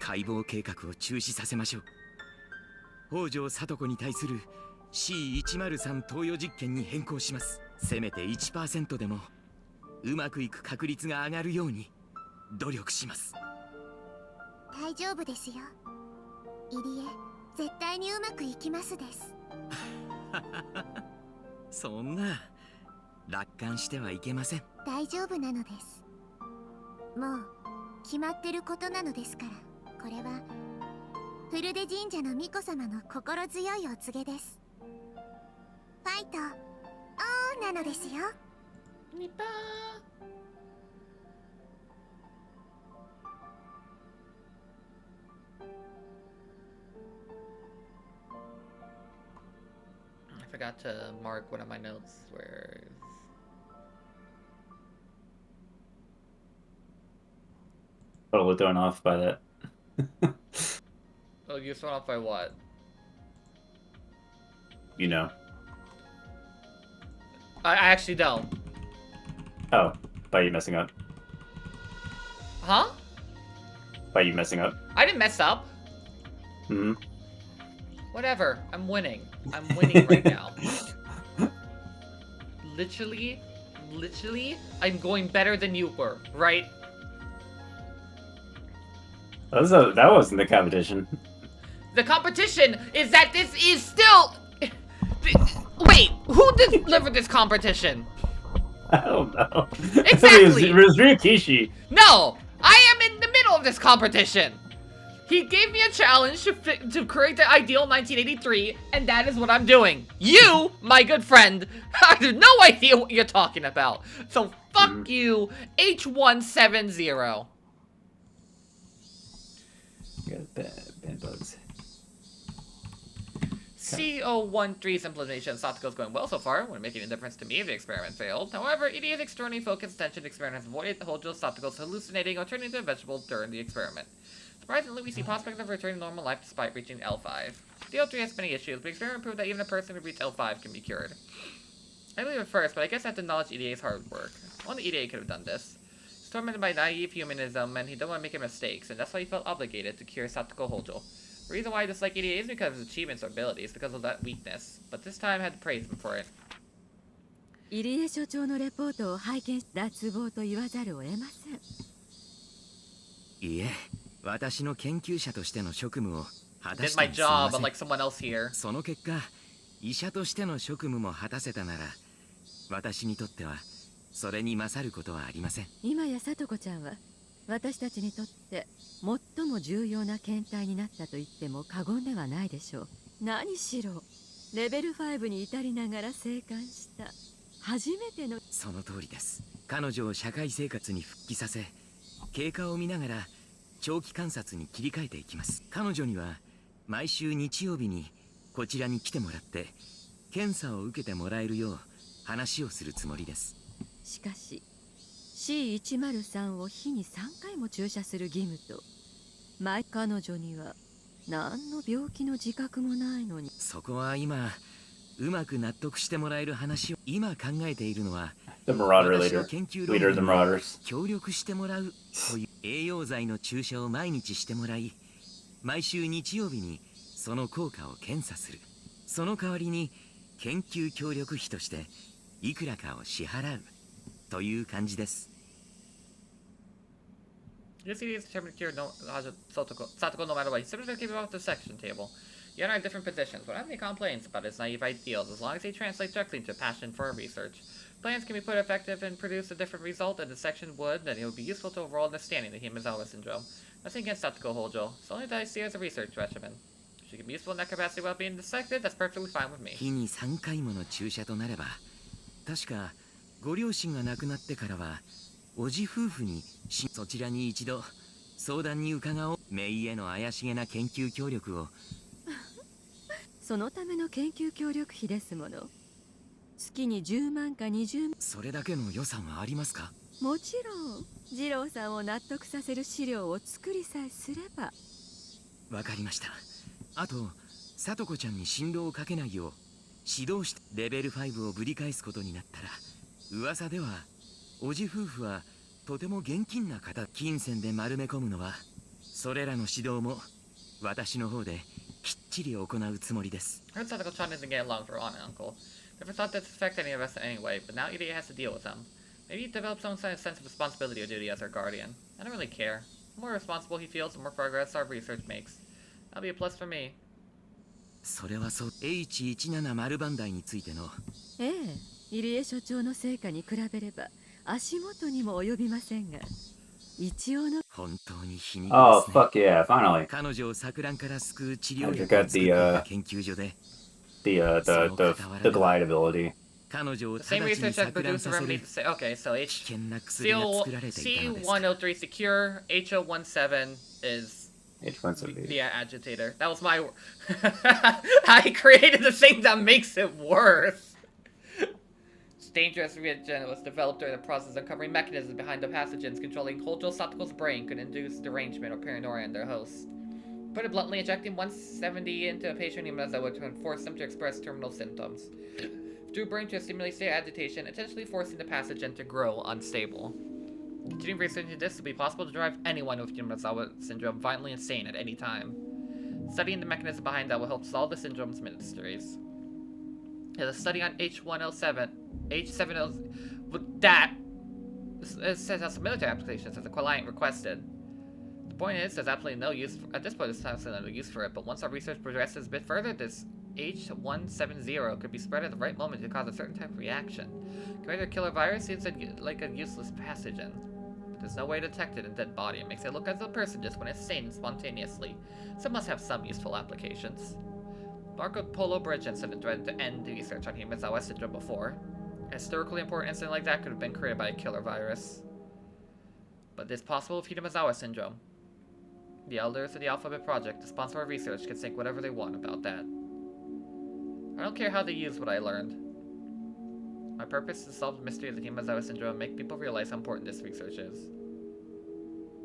解剖計画を中止させましょう。北条聡子に対する C103 投与実験に変更します。せめて 1% でもうまくいく確率が上がるように努力します。大丈夫ですよ。入江、絶対にうまくいきますです。そんな楽観してはいけません。大丈夫なのです。もう決まってることなのですから。これはフルデ神社の巫女様の心強いお告げです。ファイトオーなのですよ。ニパー。I forgot to mark one of my notes where Totally thrown off by that. oh, you're thrown off by what? You know. I actually don't. Oh, by you messing up. Huh? By you messing up. I didn't mess up. Hmm. Whatever. I'm winning. I'm winning right now. Literally, I'm going better than you were, right? That wasn't the competition. The competition is that this is still... Wait, who delivered this competition? I don't know. Exactly. It was Ryukishi. No, I am in the middle of this competition. He gave me a challenge to create the ideal 1983, and that is what I'm doing. You, my good friend, I have no idea what you're talking about. So fuck you, H170. Got bad bugs. CO13's implementation Satoko's going well so far, when making a difference to me if the experiment failed. However, EDA's externally focused attention experiment has avoided Hojo Satoko's hallucinating or turning into a vegetable during the experiment. Surprisingly, we see prospect of returning to normal life despite reaching L5. DL3 has many issues, but the experiment proved that even a person who reached L5 can be cured. I believe it first, but I guess I have to acknowledge EDA's hard work. Only EDA could have done this. He's tormented by naive humanism, and he doesn't want to make mistakes, and that's why he felt obligated to cure Satoko Hojo. The reason why I dislike EDA is because of his achievements or abilities, because of that weakness. But this time I had to praise him for it. 入江所長のレポートを拝見し脱帽と言わざるを得ません。いえ、私の研究者としての職務を果た Did し my たにすみま job, せ but ん。 like someone else here. その結果、医者としての職務も果たせたなら、私にとってはそれに勝ることはありません。今や聡子ちゃんは私たちにとって最も重要な検体になったと言っても過言ではないでしょう。何しろレベル5に至りながら生還した初めての。その通りです。彼女を社会生活に復帰させ、経過を見ながら長期観察に切り替えていきます。彼女には毎週日曜日にこちらに来てもらって検査を受けてもらえるよう話をするつもりです。しかし C103 を日に3回も注射する義務と、彼女には何の病気の自覚もないのに。そこは今うまく納得してもらえる話を今考えているのは、 The Marauder 私 leader. の研究 Leader of the 論文に Marauders. 協力してもらうという栄養剤の注射を毎日してもらい、毎週日曜日にその効果を検査する。その代わりに研究協力費としていくらかを支払うという感じです。This CD is determined to cure Satoko no matter what. He's simply going to keep him off the section table. You and I have different positions, but I have any complaints about his naive ideals as long as they translate directly into passion for our research. Plans can be put effective and produce a different result than the section would, then it would be useful to overall understanding the Himizawa syndrome. Nothing against Satoko Hojo. It's only that I see her as a research regimen. If she can be useful in that capacity while being dissected, that's perfectly fine with me. 日に3回もの注射となれば、確かご両親が亡くなってからは、おじ夫婦にそちらに一度相談に伺おう。メイへの怪しげな研究協力を。そのための研究協力費ですもの。月に10万か20万。それだけの予算はありますか？もちろん、二郎さんを納得させる資料を作りさえすれば。わかりました。あと、さとこちゃんに心労をかけないよう指導してレベル5をぶり返すことになったら、噂ではおじ夫婦はとても現金な方、金銭で丸め込むのは、それらの指導も私の方できっちり行うつもりです。I heard Satoko-chan isn't getting along for aunt and uncle. Never thought that to affect any of us in any way, but now Irie has to deal with them. Maybe he developed some sense of responsibility or duty as our guardian. I don't really care. The more responsible he feels, the more progress our research makes. That'll be a plus for me. それはそう。H17 番台についての。ええ、入江所長の成果に比べれば足元にも及びませんが、一応の。本当に皮肉ですね。Oh, fuck yeah, finally. 彼女を錯乱から救う治療 I 薬 got を作っていた研究所で。the glide ability. The same research that produced the remedy to say, okay, so C103 is the cure, H017 is the agitator. That was my I created the thing that makes it worse. This dangerous reagent was developed during the process of uncovering mechanisms behind the pathogens controlling Hojo Satoko's brain could induce derangement or paranoia in their hosts. Put it bluntly, injecting 170 into a patient Himizawa would force them to express terminal symptoms. Drew brain to stimulate state agitation, essentially forcing the pathogen to grow unstable. Continuing research into this, it would be possible to drive anyone with Himizawa syndrome violently insane at any time. Studying the mechanism behind that will help solve the syndrome's mysteries. There's a study on H107, H70, with that. It says has some military applications as the client requested. The point is, there's absolutely no use at this point. There's absolutely no use for it. But once our research progresses a bit further, this H170 could be spread at the right moment to cause a certain type of reaction. Compared to a killer virus, seems like a useless pathogen. But there's no way to detect it in a dead body. It makes it look as though a person just went insane spontaneously. So it must have some useful applications. Marco Polo Bridge incident threatened to end the research on Himizawa syndrome before. A historically important incident like that could have been created by a killer virus. But it's possible with Himizawa syndrome. The elders of the Alphabet Project, the sponsor of research, can think whatever they want about that. I don't care how they use what I learned. My purpose is to solve the mystery of the Himizawa syndrome and make people realize how important this research is.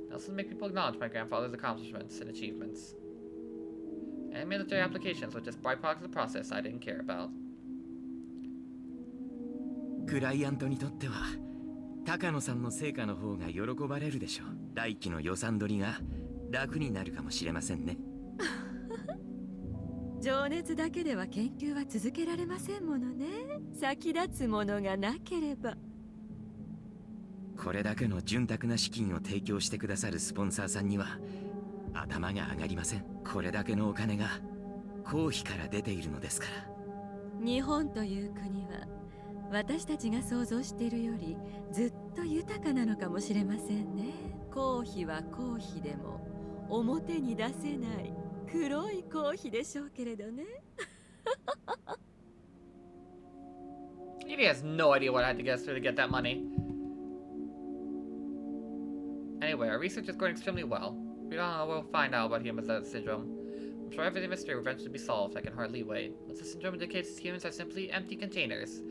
I also make people acknowledge my grandfather's accomplishments and achievements. And military applications were just byproducts of the process I didn't care about. クライアントにとっては高野さんの成果の方が喜ばれるでしょう。来期の予算取りが楽になるかもしれませんね。情熱だけでは研究は続けられませんものね。先立つものがなければ。これだけの潤沢な資金を提供してくださるスポンサーさんには頭が上がりません。これだけのお金が公費から出ているのですから。日本という国は私たちが想像しているよりずっと豊かなのかもしれませんね。公費は公費でも表に出せない黒い公費でしょうけれどね。He has no idea what I had to get through to get that money. Anyway, our research is going extremely well. We don't know what we'll find out about Himizawa syndrome. I'm sure every mystery will eventually be solved. I can hardly wait. Once the syndrome indicates humans are simply empty containers,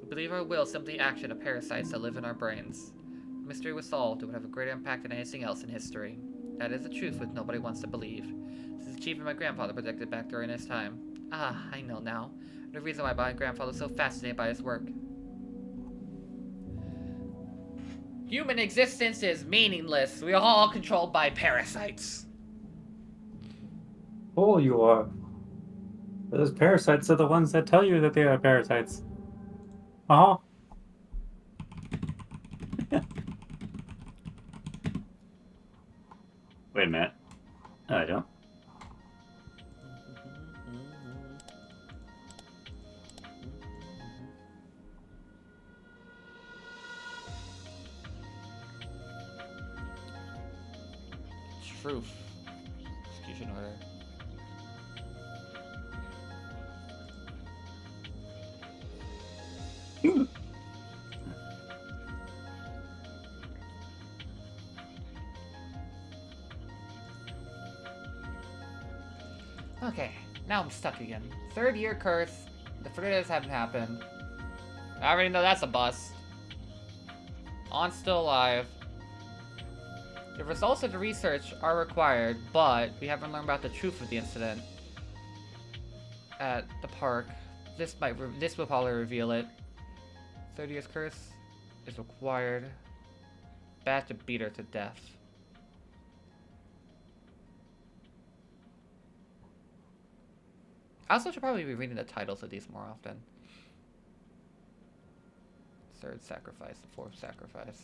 we believe our will simply action of parasites that live in our brains. If the mystery was solved, it would have a greater impact than anything else in history. That is the truth which nobody wants to believe. This is the achievement my grandfather predicted back during his time. Ah, I know now. The reason why my grandfather was so fascinated by his work. Human existence is meaningless. We are all controlled by parasites. Oh, you are. Those parasites are the ones that tell you that they are parasites. Uh-huh. Wait a minute. No, I don't. Proof. Execution order. Okay, now I'm stuck again. 3rd year curse. The forgiveness haven't happened. I already know that's a bust. On still alive. The results of the research are required, but we haven't learned about the truth of the incident at the park. This will probably reveal it. 3rd year's curse is required. Bad to beat her to death. I also should probably be reading the titles of these more often. 3rd sacrifice, the 4th sacrifice.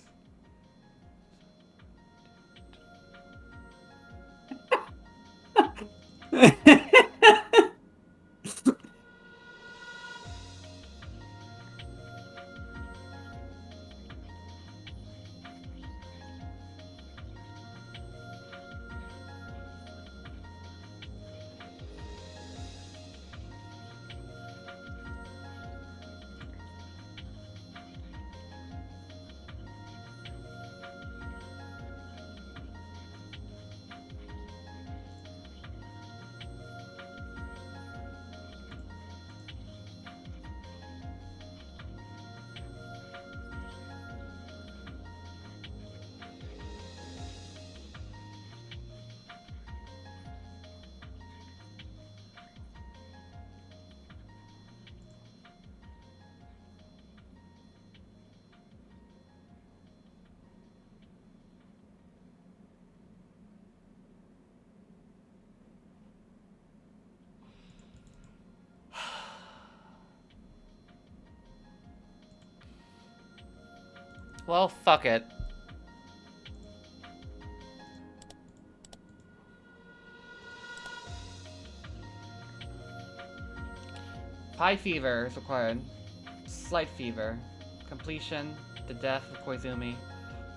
Well, fuck it. High fever is required. Slight fever. Completion. The death of Koizumi.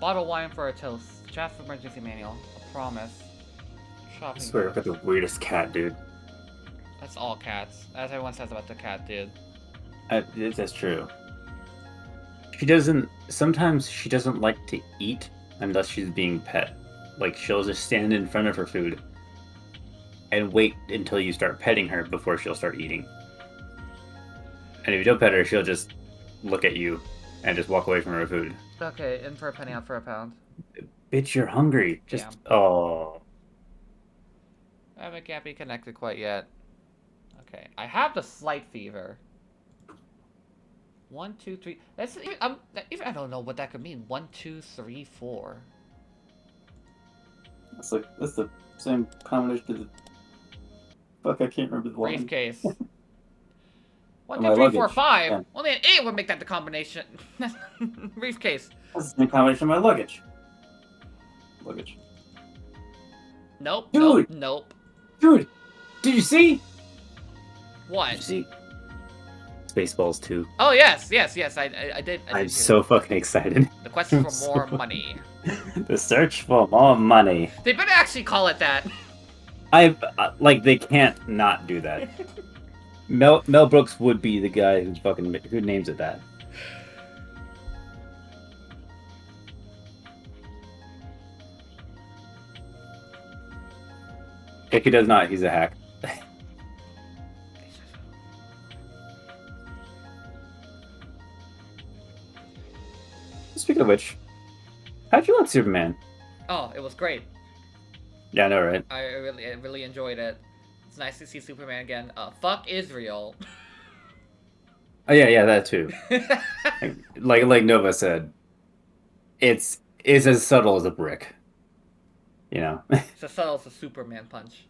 Bottle wine for a toast. Draft emergency manual. A promise. I Shopping. swear, I've got the weirdest cat, dude. That's all cats. As everyone says about the cat, dude. That's true. Sometimes she doesn't like to eat unless she's being pet. Like, she'll just stand in front of her food and wait until you start petting her before she'll start eating. And if you don't pet her, she'll just look at you and just walk away from her food. Okay, in for a penny, out for a pound. Bitch, you're hungry. Just, Damn. oh. I can't be connected quite yet. Okay, I have the slight fever. 1, 2, 3. That's even I don't know what that could mean. 1, 2, 3, 4. That's the same combination as the... Fuck, I can't remember the line. Briefcase. 1, My 2, 3, luggage. 4, 5. Yeah. Only an 8 would make that the combination. Briefcase. That's the same combination of my luggage. Luggage. Nope. Dude! Nope. Dude! Did you see? What? Did you see? Spaceballs 2. Oh yes. I did. I'm hear so fucking excited. that. The quest for so more fucking- money. The search for more money. They better actually call it that. They can't not do that. Mel Brooks would be the guy who names it that. If he does not, he's a hack. Speaking of which, how'd you like Superman? Oh, it was great. Yeah, I know, right? I really enjoyed it. It's nice to see Superman again. Fuck Israel. Oh yeah, that too. like Nova said, it's as subtle as a brick. You know. It's as subtle as a Superman punch.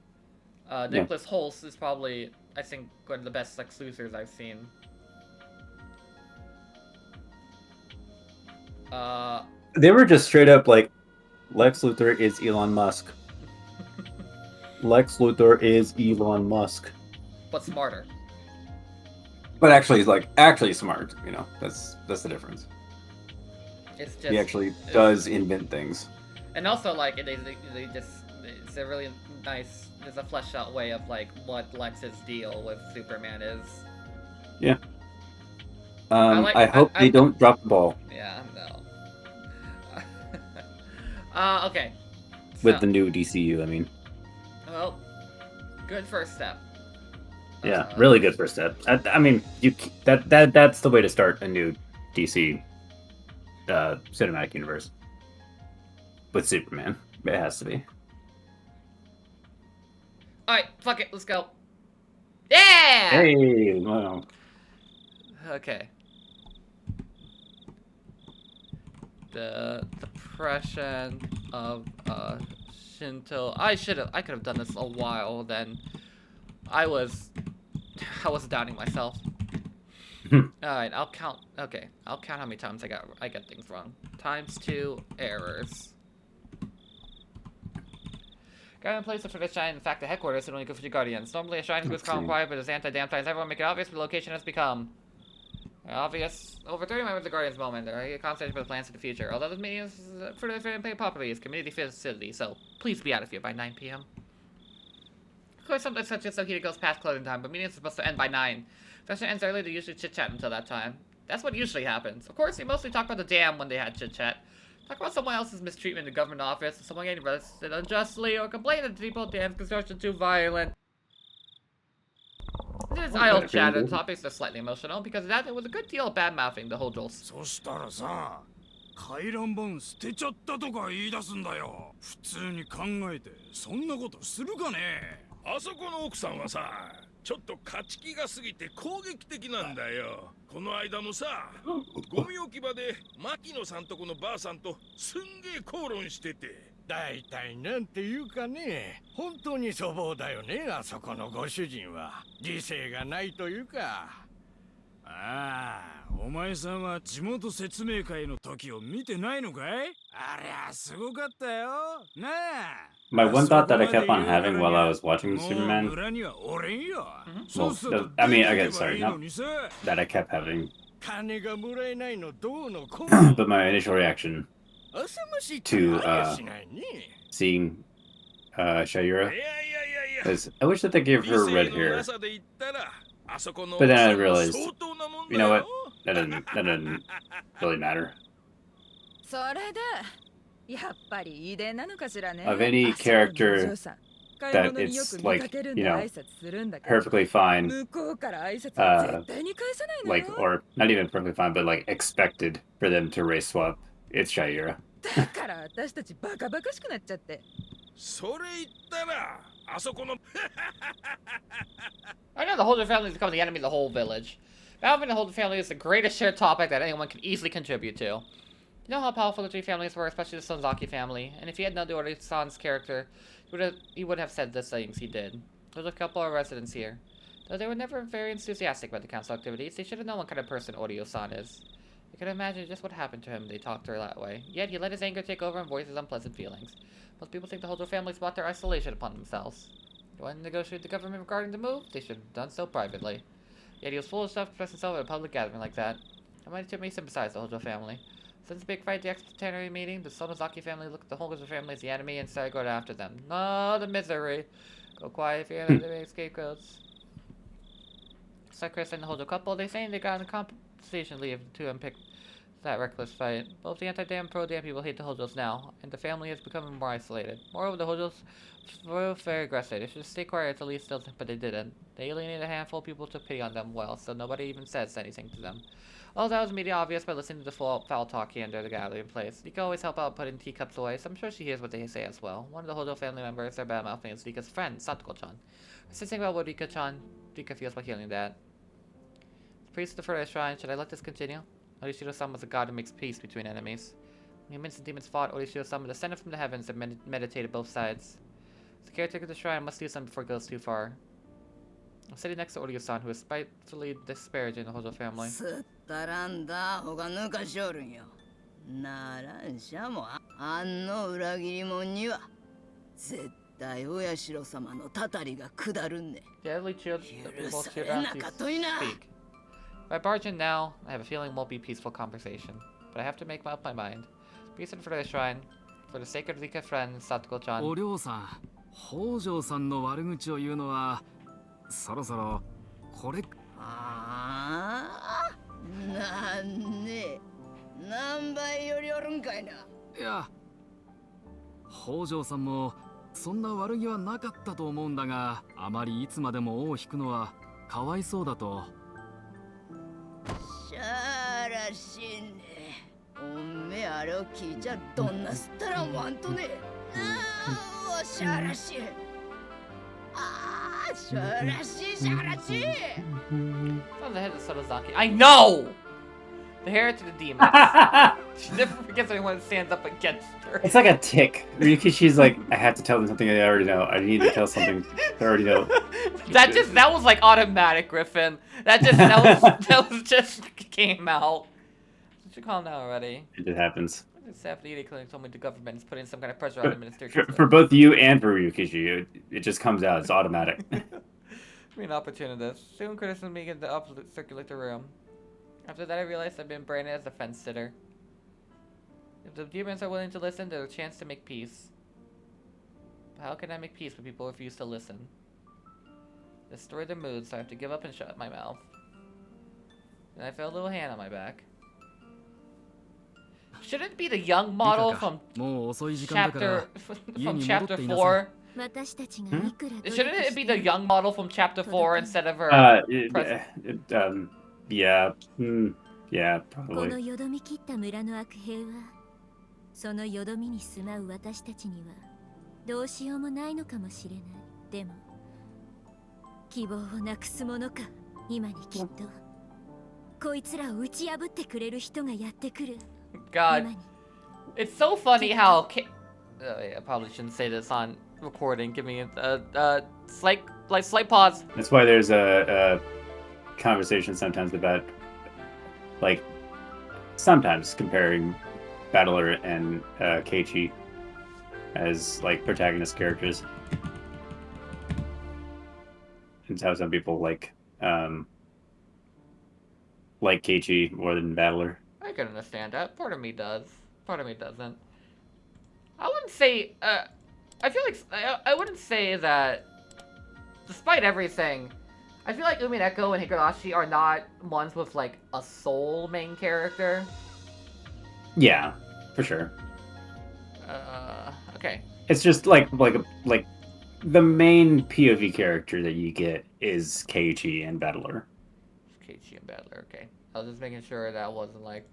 Nicholas Holst is probably, I think, one of the best Lex Luthors I've seen. They were just straight up like, Lex Luthor is Elon Musk. Lex Luthor is Elon Musk. But smarter. But actually, he's actually smart. You know, that's the difference. It's just He actually does invent things. And also, they just it's a really nice, there's a fleshed out way of like what Lex's deal with Superman is. Yeah. I I hope they don't drop the ball Yeah, no. Okay. with the new DCU. I mean, Well, good first step. yeah, really good first step. I mean, that's the way to start a new DC cinematic universe with Superman. It has to be. Alright, fuck it, let's go. Yeah! Hey, wow. Okay. The depression of Shinto. I could have done this a while then. I was doubting myself. Alright, I'll count. Okay, I'll count how many times I get things wrong. Times 2 errors. Guardian places for this shrine, in fact, the headquarters is only good for the Guardians. Normally, a shrine who's calm and quiet, but as anti-damn times everyone make it obvious what the location has become. Obvious. Over 30 members of the Guardians moment. They're concentrated with plans for the future. Although this meeting is for the pay properly is community facility, so please be out of here by 9 p.m. Of course, sometimes such as heat goes past closing time, but meetings are supposed to end by 9. If session ends early, they usually chit-chat until that time. That's what usually happens. Of course, they mostly talk about the dam when they had chit-chat. Talk about someone else's mistreatment in the government office, someone getting arrested unjustly, or complain that the people dam's construction too violent. This idle chat and topics are slightly emotional because that there was a good deal of bad-mouthing the whole Joel's. そしたらさ、回覧本捨てちゃったとか言い出すんだよ。普通に考えてそんなことするかね。あそこの奥さんはさ、ちょっと勝ち気が過ぎて攻撃的なんだよ。この間もさ、ゴミ置き場で牧野さんとこのばあさんとすんげえ口論してて。大体なんていうかね、本当に粗暴だよね、あそこのご主人は。理性がないというか。ああ、お前さんは地元説明会の時を見てないのかい？ありゃすごかったよ。なあ。My one thought that I kept on having while I was watching Superman. Well, I mean, I guess, sorry, not that I kept having. But my initial reaction to seeing Shayura is, I wish that they gave her red hair. But then I realized, you know what? That didn't really matter. Of any character that it's like, you know, perfectly fine, like, or not even perfectly fine, but like expected for them to race swap, it's Shayura. I know the Holder family is becoming the enemy of the whole village. Battling the Holder family is the greatest shared topic that anyone can easily contribute to. You know how powerful the three families were, especially the Sonzaki family, and if he had known the Ori-san's character, he would have said the things he did. There's a couple of residents here. Though they were never very enthusiastic about the council activities, they should have known what kind of person Oryo-san is. They could imagine just what happened to him they talked to her that way. Yet he let his anger take over and voice his unpleasant feelings. Most people think the Holder families brought their isolation upon themselves. They wanted to negotiate with the government regarding the move, they should have done so privately. Yet he was foolish enough to express himself at a public gathering like that. That might have made me sympathize the Holder family. Since the big fight at the explanatory meeting, the Sonozaki family looked at the Holder family as the enemy and started going after them. No, the misery. Go quiet if you're the big scapegoats. Chris and the Holder couple, they say they got a compensation leave to unpick that reckless fight. Both the anti-dam and pro-dam people hate the Hojos now, and the family is becoming more isolated. Moreover, the Hojos were very aggressive. They should stay quiet at least, but they didn't. They alienated a handful of people, took pity on them well, so nobody even says anything to them. All that was immediately obvious by listening to the full foul talk he under the gathering place. Nika always help out putting teacups away, so I'm sure she hears what they say as well. One of the Hojo family members, their bad-mouthing, is Rika's friend, Satoko-chan. Insisting about what Rika feels by hearing that. The priest of the first shrine, should I let this continue? Orishiro-sama was a god who makes peace between enemies. When humans and demons fought, Orishiro-sama descended from the heavens and meditated both sides. As the caretaker of the shrine, must do something before it goes too far. I'm sitting next to Oryu-san, who is spitefully disparaging the Hojo family. Deadly children speak. If I barge in now, I have a feeling it won't be a peaceful conversation. But I have to make up my mind. Reason for the shrine, for the sake of Rika friend, Satoko-chan. 北条さんの悪口を言うのはそろそろこれああ、なんね何倍よりおるんかいな。いや北条さんもそんな悪気はなかったと思うんだが、あまりいつまでも尾を引くのはかわいそうだと。しゃーらしいね。おめあれを聞いちゃどんなすったらんわんとね。ああ、しゃーらしい。ああ、しゃーらしい、しゃーらしい。 On the head of Sotozaki. I know! The heretic of the demons. She never forgets anyone that stands up against her. It's like a tick. Ryukishi's like, I have to tell them something they already know. I need to tell something they already know. That was like automatic, Griffin. That was just came out. You should calm down already. It happens. The staff at the Edie Clinic told me the government is putting some kind of pressure on the administration. For both you and for Ryukishi, it just comes out. It's automatic. Be an opportunist. Soon criticism began to circulate the room. After that, I realized I've been branded as a fence sitter. If the demons are willing to listen, there's a chance to make peace. But how can I make peace when people refuse to listen? Destroy their mood, so I have to give up and shut my mouth. Then I felt a little hand on my back. Shouldn't it be the young model from chapter 4? Shouldn't it be the young model from chapter 4 instead of her? Yeah. Yeah, こ probably. のよどみ切った村の悪兵はそのよどみに住まう私たちにはどうしようもないのかもしれない。でも希望をなくすものか。今にきっとこいつらを打ち破ってくれる人がやってくる。 God, it's so funny how I probably shouldn't say this on recording. Give me a slight pause. That's why there's a conversation sometimes about, like, sometimes comparing Battler and Keiichi as, like, protagonist characters. And how some people like Keiichi more than Battler. I can understand that. Part of me does. Part of me doesn't. I wouldn't say. I feel like I wouldn't say that. Despite everything, I feel like Umineko and Higurashi are not ones with like a sole main character. Yeah, for sure. Okay. It's just like the main POV character that you get is Keiichi and Battler. Keiichi and Battler. Okay. I was just making sure that wasn't like,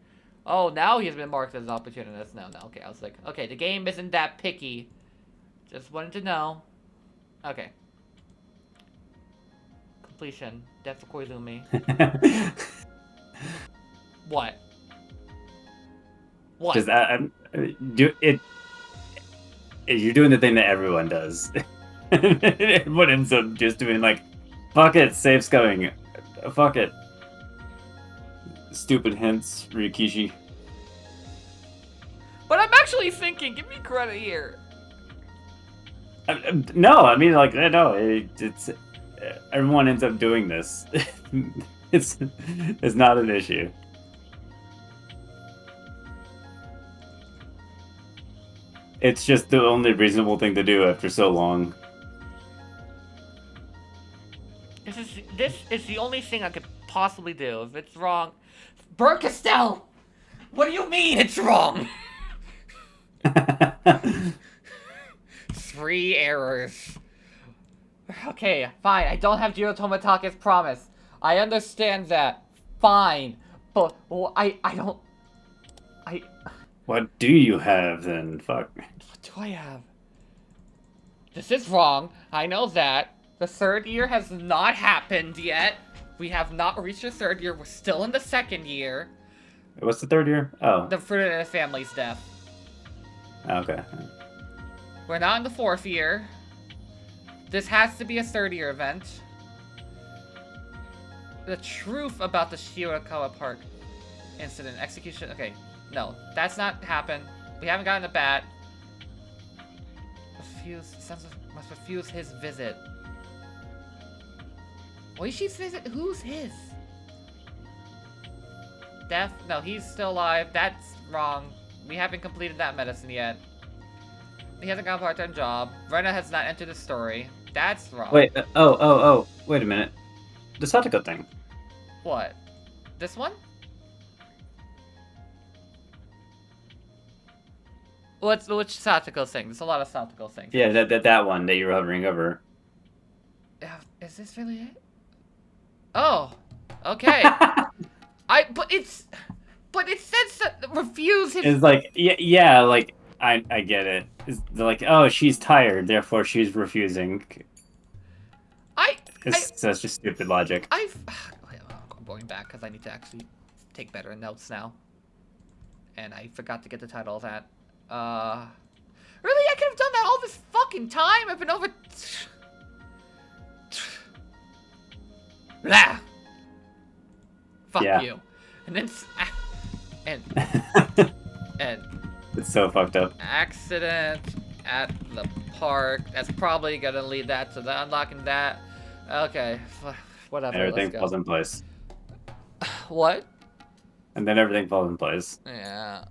oh, now he's been marked as an opportunist. No. Okay. I was like, okay, the game isn't that picky. Just wanted to know. Okay. Completion. Death of Koizumi. What? What? Just do it. You're doing the thing that everyone does. Everyone ends up just doing like, fuck it, save's coming. Fuck it. Stupid hints, Ryukishi. But I'm actually thinking, give me credit here. No, I mean, like, no, it's everyone ends up doing this. it's not an issue. It's just the only reasonable thing to do after so long. This is the only thing I could possibly do. If it's wrong, Burkestel! What do you mean it's wrong? 3 errors. Okay, fine. I don't have Jiro Tomatake's promise. I understand that. Fine. But well, I don't... What do you have then? Fuck. What do I have? This is wrong. I know that. The 3rd year has not happened yet. We have not reached the 3rd year. We're still in the 2nd year. What's the 3rd year? Oh. The fruit of the family's death. Okay. We're not in the 4th year. This has to be a 3rd year event. The truth about the Shirakawa Park incident. Execution. Okay. No. That's not happened. We haven't gotten a bat. Must refuse his visit. Oishi's visit? Who's his? Death? No, he's still alive. That's wrong. We haven't completed that medicine yet. He hasn't got a part-time job. Rena has not entered the story. That's wrong. Wait, oh, wait a minute. The Satoko thing. What? This one? Which Satoko thing? There's a lot of Satoko things. Yeah, that one that you were hovering over. Is this really it? Oh, okay. But it says that refuse his. It's like, yeah, like I get it. It's like, oh, she's tired, therefore she's refusing. That's just stupid logic. I'm going back because I need to actually take better notes now. And I forgot to get the title of that. Really? I could have done that all this fucking time? I've been over... Blah! Fuck you. And then... And... It's so fucked up. Accident at the park. That's probably gonna lead that to the unlocking that. Okay. Whatever, And everything let's go. falls in place. What? And then everything falls in place. Yeah.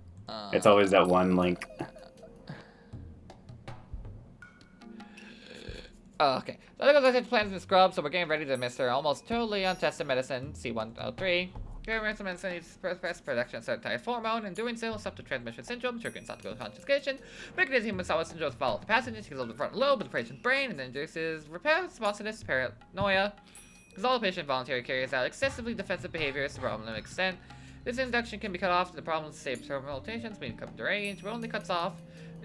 It's always that one link. Oh, okay. So I think the plans in scrub, so we're getting ready to administer almost totally untested medicine, C103. Experiments medicine needs suppress production of certain type of hormone, and doing so will stop the transmission syndrome, triggering Satoko conscientification, making human solid syndrome follow the passage, takes over the frontal lobe of the patient's brain, and then induces responsiveness to paranoia. Because all the patient voluntarily carries out excessively defensive behaviors to problem extent. This induction can be cut off to the problem's save terminal mutations, meaning come deranged, but only cuts off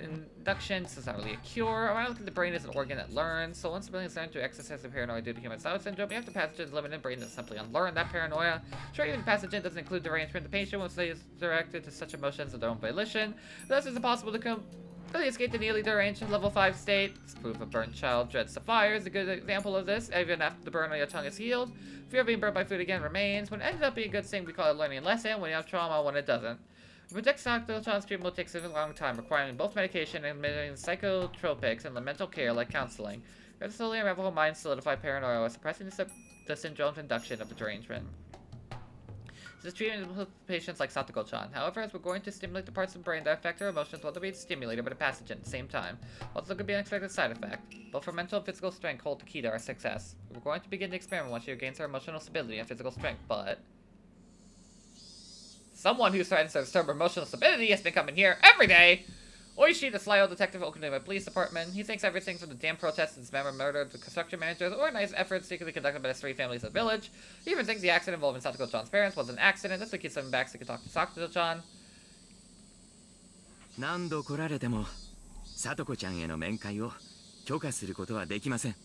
induction. This is not really a cure. Ironically, the brain is an organ that learns, so once the brain is learned to exercise the paranoia due to human solid syndrome, after pathogens limited brain doesn't simply unlearn that paranoia. Sure, even pathogen doesn't include derangement. The patient once they is directed to such emotions of their own volition. Thus, it's impossible to completely escape the nearly deranged level 5 state. This proof of burnt child dreads the fire is a good example of this. Even after the burn on your tongue is healed, fear of being burnt by food again remains. When it ends up being a good thing, we call it learning a lesson. When you have trauma, when it doesn't. To protect Satoko Chan's treatment will take a long time, requiring both medication and psychotropics and mental care like counseling. We have to slowly unravel her mind, solidify paranoia, while suppressing the syndrome's induction of derangement. This treatment with patients like Satoko Chan. However, as we're going to stimulate the parts of the brain that affect our emotions, while they're being stimulated by the pathogen at the same time. Also, could be an unexpected side effect. Both our mental and physical strength hold the key to our success. We're going to begin the experiment once she regains her emotional stability and physical strength, but... Someone who's trying to disturb her emotional stability has been coming here every day! Oishi, the sly old detective opened by police department. He thinks everything from the damn protests and member murder to construction managers, organized efforts secretly conducted by the 3 families of the village. He even thinks the accident involving Satoko Chan's parents was an accident. This will keep them back so he can talk to Satoko Chan. 何度来られても聡子ちゃんへの面会を許可することはできません。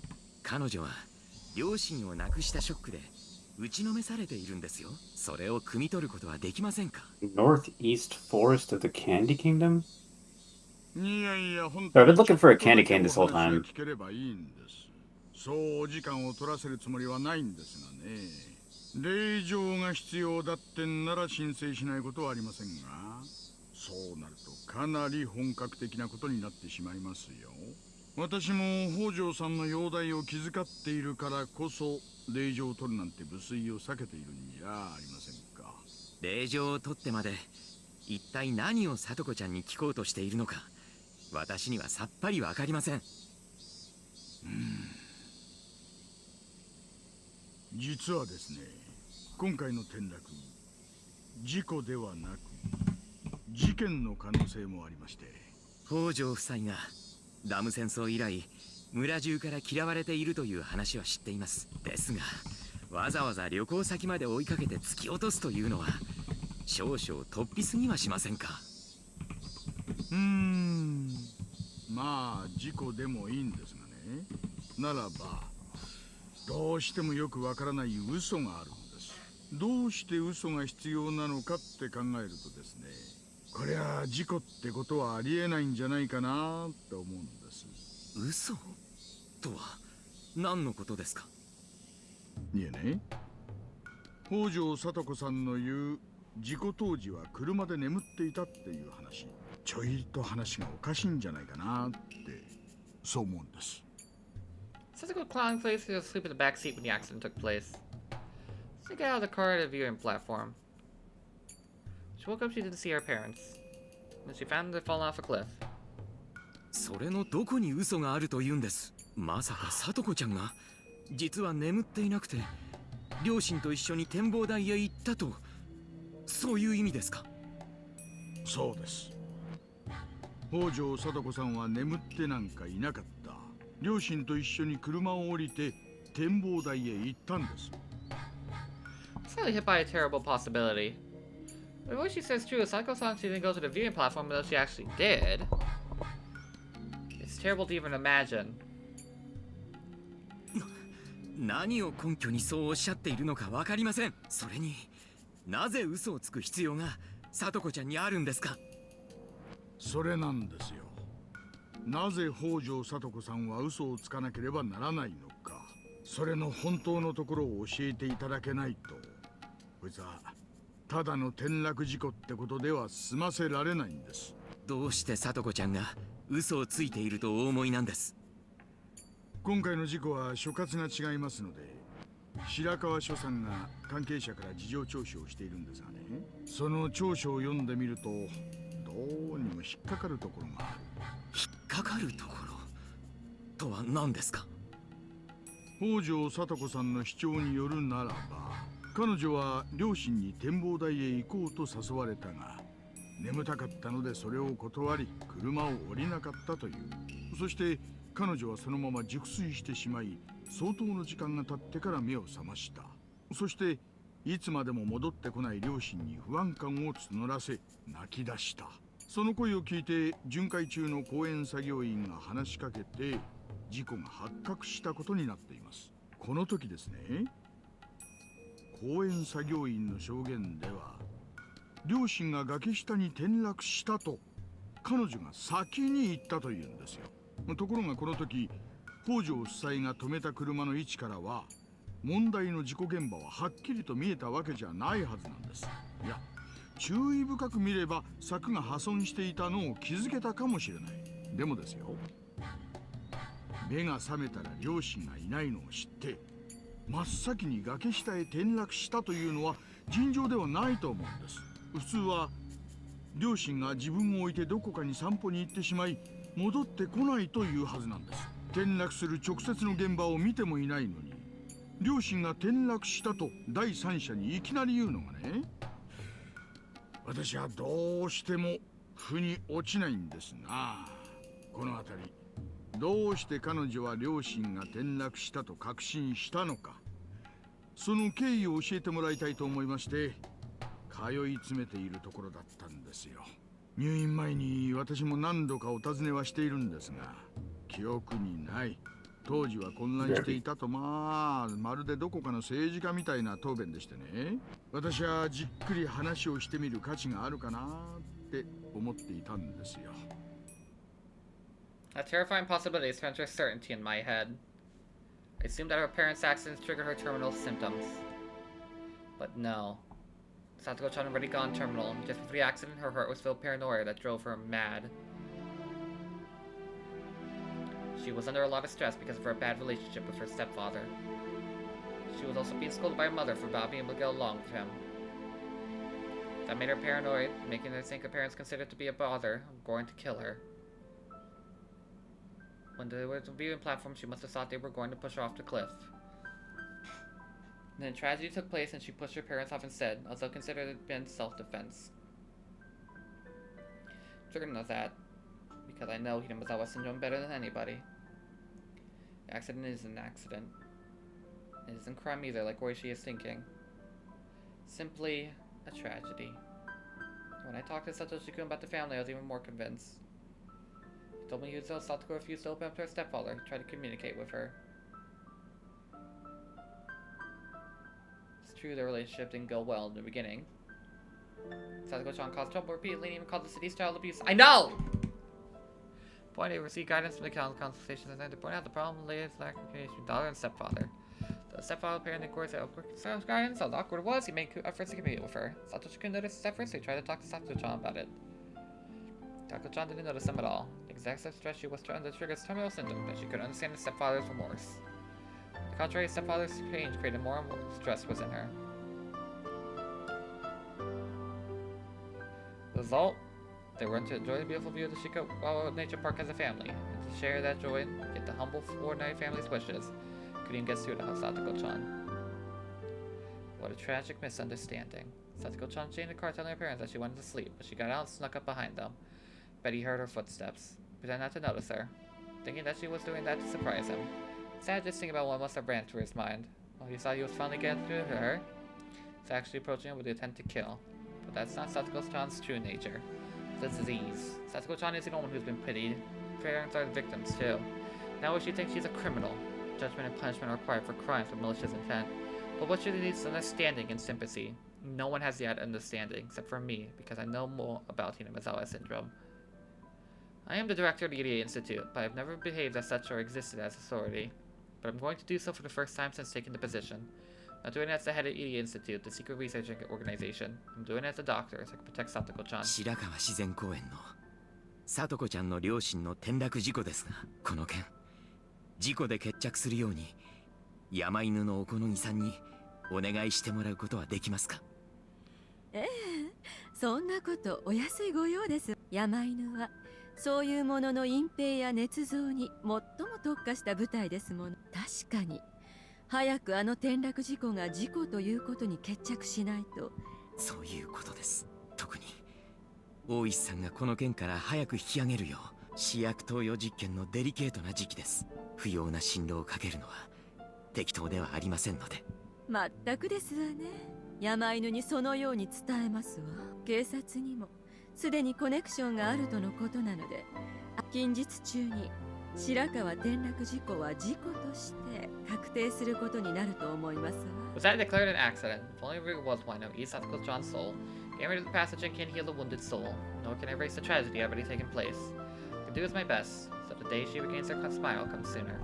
彼女は両親を亡くしたショックで打ちのめされているんですよ。それを汲み取ることはできませんか。 Northeast Forest of the Candy Kingdom? いやいや、本 I've been looking for a candy cane this whole time. 聞ければいいんです。そうお時間を取らせるつもりはないんですがね。令状が必要だってんなら申請しないことはありませんが、そうなるとかなり本格的なことになってしまいますよ。私も北条さんの容体を気遣っているからこそ令状を取るなんて無粋を避けているんじゃありませんか。令状を取ってまで一体何を聡子ちゃんに聞こうとしているのか私にはさっぱりわかりません。実はですね、今回の転落事故ではなく事件の可能性もありまして、北条夫妻がダム戦争以来村中から嫌われているという話は知っています。ですがわざわざ旅行先まで追いかけて突き落とすというのは少々突飛すぎはしませんか。まあ事故でもいいんですがね。ならばどうしてもよくわからない嘘があるんです。どうして嘘が必要なのかって考えるとですね、こりゃ事故ってことはありえないんじゃないかなって思うんです。嘘とは何のことですか。いえね、北条聡子さんの言う事故当時は車で眠っていたっていう話、ちょいと話がおかしいんじゃないかなってそう思うんです。Satoko Clan placed her asleep in the back seat when the accident took place. She got out of the car at a viewing platform. She woke up, she didn't see her parents. Then she found them fallen off a cliff. それのどこに嘘があるというんです？まさか聡子ちゃんが実は眠っていなくて両親と一緒に展望台へ行ったと、そういう意味ですか？そうです。北条聡子さんは眠ってなんかいなかった。両親と一緒に車を降りて展望台へ行ったんです。It's really hit by a terrible possibility. But what she says true, Psycho-san didn't go to the viewing platform, though she actually did. It's terrible to even imagine. 何を根拠にそうおっしゃっているのか分かりません。それになぜ嘘をつく必要が聡子ちゃんにあるんですか？それなんですよ。なぜ北条聡子さんは嘘をつかなければならないのか、それの本当のところを教えていただけないと、こいつはただの転落事故ってことでは済ませられないんです。どうして聡子ちゃんが嘘をついているとお思いなんです？今回の事故は所括が違いますので、白川署さんが関係者から事情聴取をしているんですがね、その調書を読んでみるとどうにも引っかかるところがある。引っかかるところとは何ですか？北条聡子さんの主張によるならば、彼女は両親に展望台へ行こうと誘われたが、眠たかったのでそれを断り車を降りなかったという。そして彼女はそのまま熟睡してしまい、相当の時間が経ってから目を覚ました。そしていつまでも戻ってこない両親に不安感を募らせ泣き出した。その声を聞いて巡回中の公園作業員が話しかけて事故が発覚したことになっています。この時ですね、公園作業員の証言では両親が崖下に転落したと彼女が先に言ったというんですよ。ところがこの時北条夫妻が止めた車の位置からは問題の事故現場ははっきりと見えたわけじゃないはずなんです。いや、注意深く見れば柵が破損していたのを気づけたかもしれない。でもですよ、目が覚めたら両親がいないのを知って真っ先に崖下へ転落したというのは尋常ではないと思うんです。普通は両親が自分を置いてどこかに散歩に行ってしまい戻ってこないというはずなんです。転落する直接の現場を見てもいないのに、両親が転落したと第三者にいきなり言うのがね、私はどうしても腑に落ちないんですが、この辺りどうして彼女は両親が転落したと確信したのか、その経緯を教えてもらいたいと思いまして通い詰めているところだったんですよ。入院前に私も何度かお尋ねはしているんですが記憶にない。当時は混乱していたと、まるでどこかの政治家みたいな答弁でしてね、私はじっくり話をしてみる価値があるかなって思っていたんですよ。A terrifying possibility is to certainty in my head. I assumed that her parents' accidents triggered her terminal symptoms. But no. Satoko-chan had already gone terminal. Just before the accident, her heart was filled with paranoia that drove her mad. She was under a lot of stress because of her bad relationship with her stepfather. She was also being scolded by her mother for not being able to get along with him. That made her paranoid, making her think her parents considered her to be a bother, going to kill her. When they were at the viewing platform, she must have thought they were going to push her off the cliff. Then tragedy took place and she pushed her parents off instead, although considered it had been self-defense. I'm certain of that, because I know Hinamizawa syndrome better than anybody. The accident is an accident. It isn't crime either, like Oishi is thinking. Simply a tragedy. When I talked to Satoshi-kun about the family, I was even more convinced. He told me Satoko refused to open up to her stepfather, tried to communicate with her. It's true the relationship didn't go well in the beginning. Satoko-chan caused trouble repeatedly and even called the city's child abuse. I know! Point A, received guidance from the consultations and then to point out the problem related to lack of communication between daughter and stepfather. The stepfather apparently inquired that awkward guidance, how awkward it was, he made efforts to communicate with her. Satoshi-kun noticed his efforts, so he tried to talk to Satoko-chan about it. Satoko-chan didn't notice him at all. The exact stress she was under triggers terminal symptoms, but she couldn't understand the stepfather's remorse. The contrary, stepfather's change created more stress within her. Result? They were to enjoy the beautiful view of the Shikawa Nature Park as a family, and to share that joy and get the humble, ordinary family's wishes. Couldn't even get through to Satoko-chan. What a tragic misunderstanding. Satoko-chan chained the car telling her parents that she wanted to sleep, but she got out and snuck up behind them. Betty heard her footsteps, pretended not to notice her, thinking that she was doing that to surprise him. Sad just thinking about what must have ran through his mind. While he thought he was finally getting through to her, he's actually approaching her with the intent to kill. But that's not Satoko-chan's true nature. It's a disease. Satoko-chan isn't the one who's been pitied. Parents are the victims too. Now she thinks she's a criminal. Judgment and punishment are required for crimes with malicious intent. But what she needs is understanding and sympathy. No one has yet understanding, except for me, because I know more about Hinamizawa syndrome. I am the director of the EDA Institute, but I've never behaved as such or existed as authority. But I'm going to do so for the first time since taking the position. Not doing it as the head of the EDA Institute, the secret research organization. I'm doing it as a doctor, so I can protect Satoko-chan. 白川自然公園の里子ちゃんの両親の転落事故ですが、この件事故で決着するように山犬のおこのぎさんにお願いしてもらうことはできますか？ええ、そんなことお安いご用です。山犬はそういうものの隠蔽や捏造に最も特化した部隊ですもの。確かに早くあの転落事故が事故ということに決着しないと。そういうことです。特に大石さんがこの件から早く引き上げるよう、試薬投与実験のデリケートな時期です。不要な辛労をかけるのは適当ではありませんので。まったくですわね。山犬にそのように伝えますわ。警察にもすでにコネクションがあるとのことなので、近日中に白川転落事故は事故として確定することになると思いますわ。Was that declared an accident? If only it was one, it would ease Satoko-chan's soul. Getting rid of the pathogen can't heal the wounded soul, nor can I erase the tragedy already taken place. I can do is my best, so the day she regains her smile comes sooner.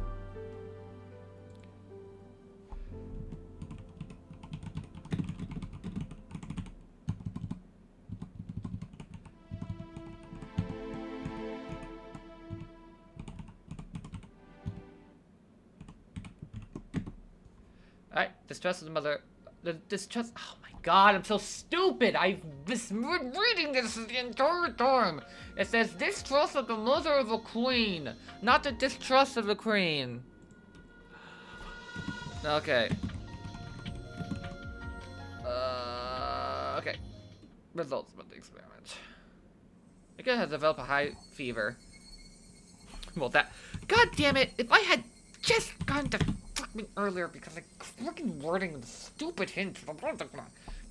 Alright, distrust of the mother. The distrust. Oh my god, I'm so stupid! I've been reading this the entire time! It says distrust of the mother of the queen, not the distrust of the queen. Okay. Okay. Results of the experiment. Mika has developed a high fever. Well, that. God damn it! If I had just gone to fucking earlier because I freaking wording the stupid hint.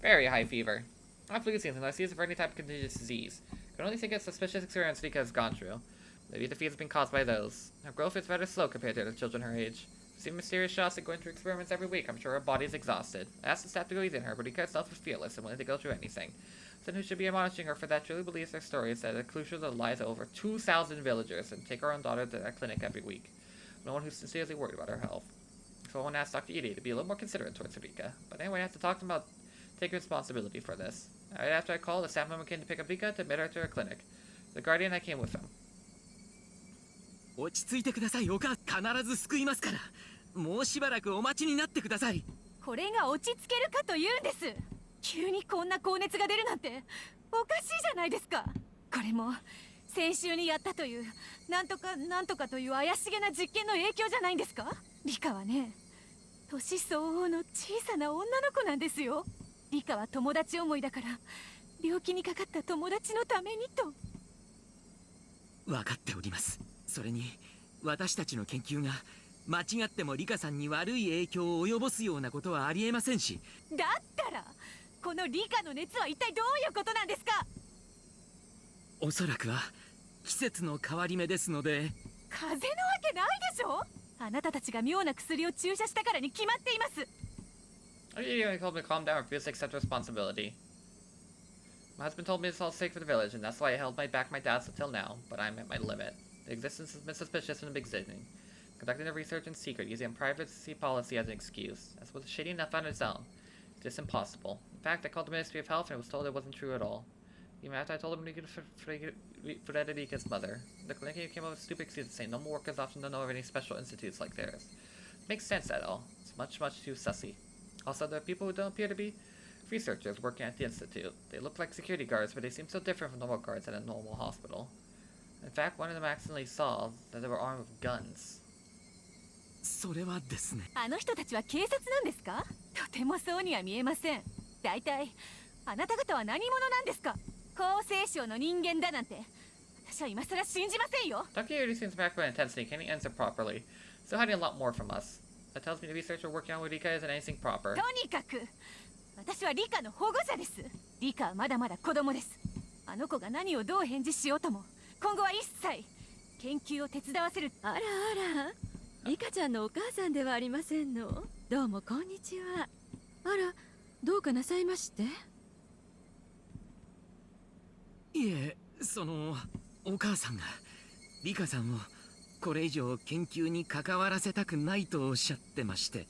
Very high fever. Not flu season, unless used for any type of contagious disease. Can only think of suspicious experiments Mika has gone through. Maybe the fever has been caused by those. Her growth is rather slow compared to the children her age. She's seen mysterious shots and going through experiments every week. I'm sure her body is exhausted. I asked the staff to go easy on her, but Mika herself is fearless and willing to go through anything. Someone who should be monitoring her for that truly believes their story is that Clusia lies to over 2,000 villagers and take her own daughter to that clinic every week. No one who's sincerely worried about her health. So I want to ask Dr. Ide to be a little more considerate towards Rika. But anyway, I have to talk to him about taking responsibility for this. Right after I called, the staff member came to pick up Rika to admit her to her clinic. The guardian and I came with him. 落ち着いてください。お母必ず救いますから。もうしばらくお待ちになってください。これが落ち着けるかというんです。急にこんな高熱が出るなんておかしいじゃないですか。これも先週にやったというなんとかという怪しげな実験の影響じゃないんですか。リカはね、年相応の小さな女の子なんですよ。リカは友達思いだから病気にかかった友達のためにと。分かっております。それに私たちの研究が間違ってもリカさんに悪い影響を及ぼすようなことはありえませんし。だったらこのリカの熱は一体どういうことなんですか。おそらくは季節の変わり目ですので。風邪なわけないでしょ。あなたたちが妙な薬を注射したからに決まっています。I told me to calm down and refuse to accept responsibility. My husband told me it's all safe for the village, and that's why I held back my doubts until now, but I'm at my limit. The existence has been suspicious from the beginning. Conducting the research in secret, using privacy policy as an excuse. As was shady enough on its own. It's just impossible. In fact, I called the Ministry of Health and was told it wasn't true at all. Even after I told them Frederica's mother, the clinic came up with stupid excuses saying no more workers often don't know of any special institutes like theirs. Makes sense at all. It's much too sussy. Also, there are people who don't appear to be Researchers working at the institute. They look like security guards, but they seem so different from normal guards at a normal hospital. In fact, one of them accidentally saw that they were armed with guns. それはですね。あの人たちは警察なんですか？とてもそうには見えません。だいたいあなた方は何者なんですか？厚生省の人間だなんて私は今さら信じませんよ。 Takayori seems backed by intensity, can't answer properly. So hiding a lot more from us. That tells me the researcher working on with Rika isn't anything proper. とにかく私はリカの保護者です。リカはまだまだ子供です。あの子が何をどう返事しようとも今後は一切研究を手伝わせる。あらあら、リカちゃんのお母さんではありませんの。どうもこんにちは。あら、どうかなさいまして？いえ、お母さんがリカさんをこれ以上研究に関わらせたくないとおっしゃってまして。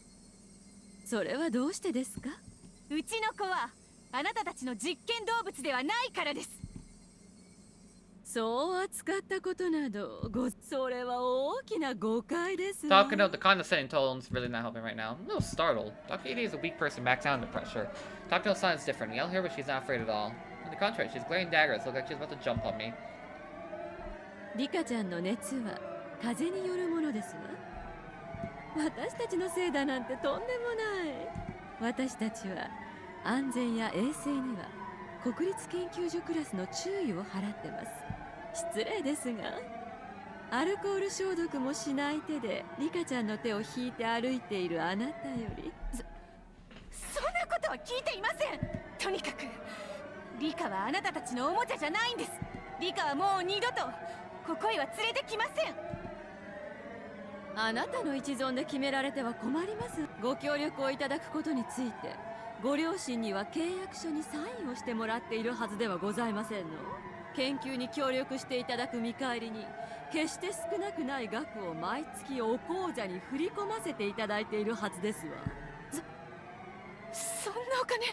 それはどうしてですか？うちの子はあなたたちの実験動物ではないからです。そう扱ったことなど、それは大きな誤解です。 Takano, the condescending tone's really not helping right now. I'm a little startled. Takayori is a weak person back down to pressure. Takano's sounds different. Yell here, but she's not afraid at all. On the contrary, she's glaring daggers, look like she's about to jump on me. リカちゃんの熱は風によるものですわ。私たちのせいだなんてとんでもない。私たちは安全や衛生には国立研究所クラスの注意を払ってます。失礼ですが、アルコール消毒もしない手でリカちゃんの手を引いて歩いているあなたより。そんなことは聞いていません。とにかくリカはあなたたちのおもちゃじゃないんです。リカはもう二度とここへは連れてきません。あなたの一存で決められては困ります。ご協力をいただくことについてご両親には契約書にサインをしてもらっているはずではございませんの。研究に協力していただく見返りに決して少なくない額を毎月お口座に振り込ませていただいているはずですわ。そんなお金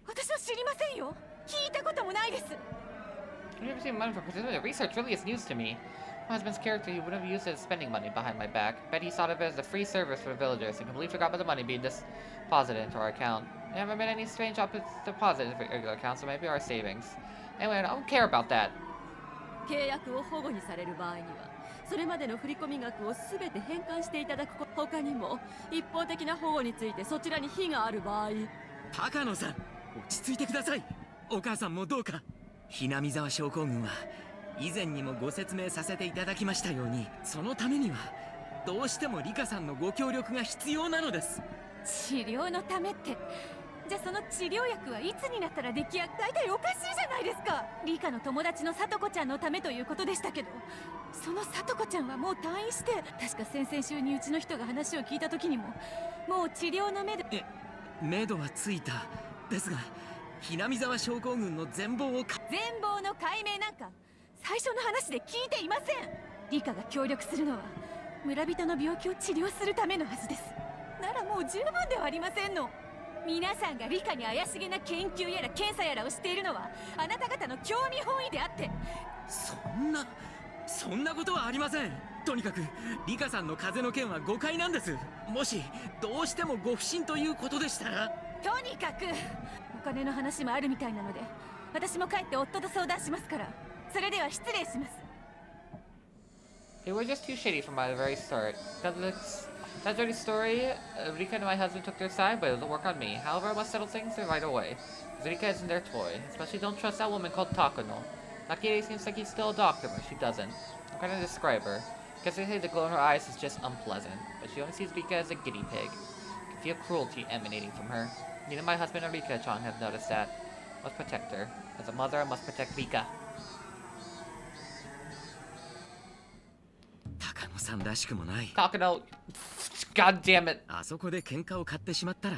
私は知りませんよ。聞いたこともないです。 I've never seen money for precision research really is news to me. My husband's character, he wouldn't have used it as spending money behind my back. Bet he thought of it as a free service for the villagers and completely forgot about the money being deposited into our account. I haven't made any strange deposits in regular accounts, so maybe our savings. Anyway, I don't care about that. 契約を保護にされる場合にはそれまでの振込額を全て返還していただく他にも一方的な保護についてそちらに非がある場合。高野さん、落ち着いてください。お母さんもどうか。ひなみ沢症候群は以前にもご説明させていただきましたように、そのためにはどうしてもリカさんのご協力が必要なのです。治療のためって、じゃあその治療薬はいつになったら出来上がる？大体おかしいじゃないですか。リカの友達のさとこちゃんのためということでしたけど、そのさとこちゃんはもう退院して、確か先々週にうちの人が話を聞いた時にももう治療のめどめどはついたですが、ひなみ沢症候群の全貌の解明なんか最初の話で聞いていません。リカが協力するのは村人の病気を治療するためのはずです。ならもう十分ではありませんの。皆さんがリカに怪しげな研究やら検査やらをしているのはあなた方の興味本位であって。そんなことはありません。とにかくリカさんの風邪の件は誤解なんです。もしどうしてもご不審ということでしたら。とにかくお金の話もあるみたいなので私も帰って夫と相談しますから。それでは失礼します。 They were just too shady from the very start. That dirty story, Rika and my husband took their side, but it doesn't work on me. However, I must settle things right away. Rika isn't their toy. Especially don't trust that woman called Takano. Nakiri seems like he's still a doctor, but she doesn't. I'm trying to describe her. Guess they say the glow in her eyes is just unpleasant, but she only sees Rika as a guinea pig. I can feel cruelty emanating from her. Neither my husband or Rika-chan have noticed that. I must protect her. As a mother, I must protect Rika. 高野さんらしくもない。Takano, God damn it. あそこで喧嘩を買ってしまったら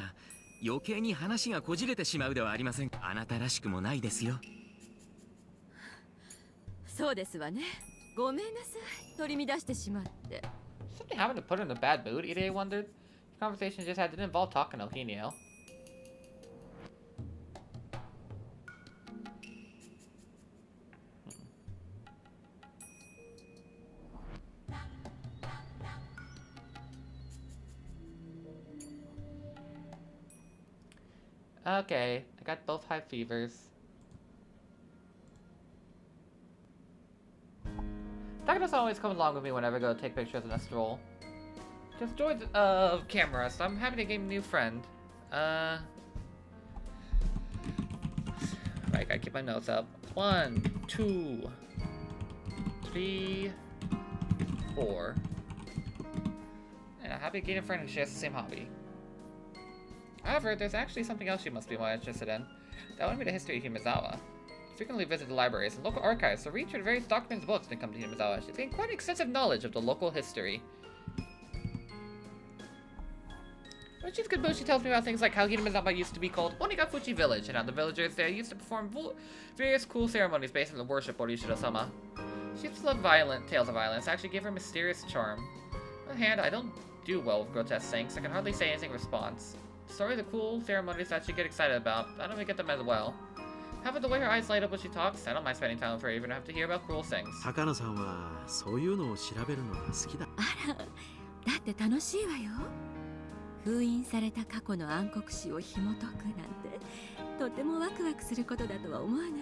余計に話がこじれてしまうではありません。あなたらしくもないですよ。そうですわね。ごめんなさい。取り乱してしまって。Something happened to put her in a bad mood, Ide wondered. The conversation just had didn't involve Takano, he knew. Okay, I got both high fevers. Takano-san always comes along with me whenever I go take pictures in a stroll. Just joy of camera, so I'm happy to gain a new friend. Right, gotta keep my notes up. 1, 2, 3, 4. And I'm happy to gain a friend who shares the same hobby. However, there's actually something else you must be more interested in. That would be the history of Himezawa. You frequently visit the libraries and local archives, so read through the various documents and books when it comes to Himezawa. She's gained quite an extensive knowledge of the local history. When she's good mood, she tells me about things like how Himezawa used to be called Onigafuchi Village, and how the villagers there used to perform various cool ceremonies based on the worship of Orishiro-sama. She used to love tales of violence, actually gave her a mysterious charm. On the other hand, I don't do well with grotesque things, so I can hardly say anything in response. Stories of cool ceremonies that she get excited about, I don't really get them as well. However, the way her eyes light up when she talks, I don't mind spending time with her even if I have to hear about cruel things. 高野さんはそういうのを調べるのが好きだ。あら、だって楽しいわよ。封印された過去の暗黒史を紐解くなんて、とてもワクワクすることだとは思わない？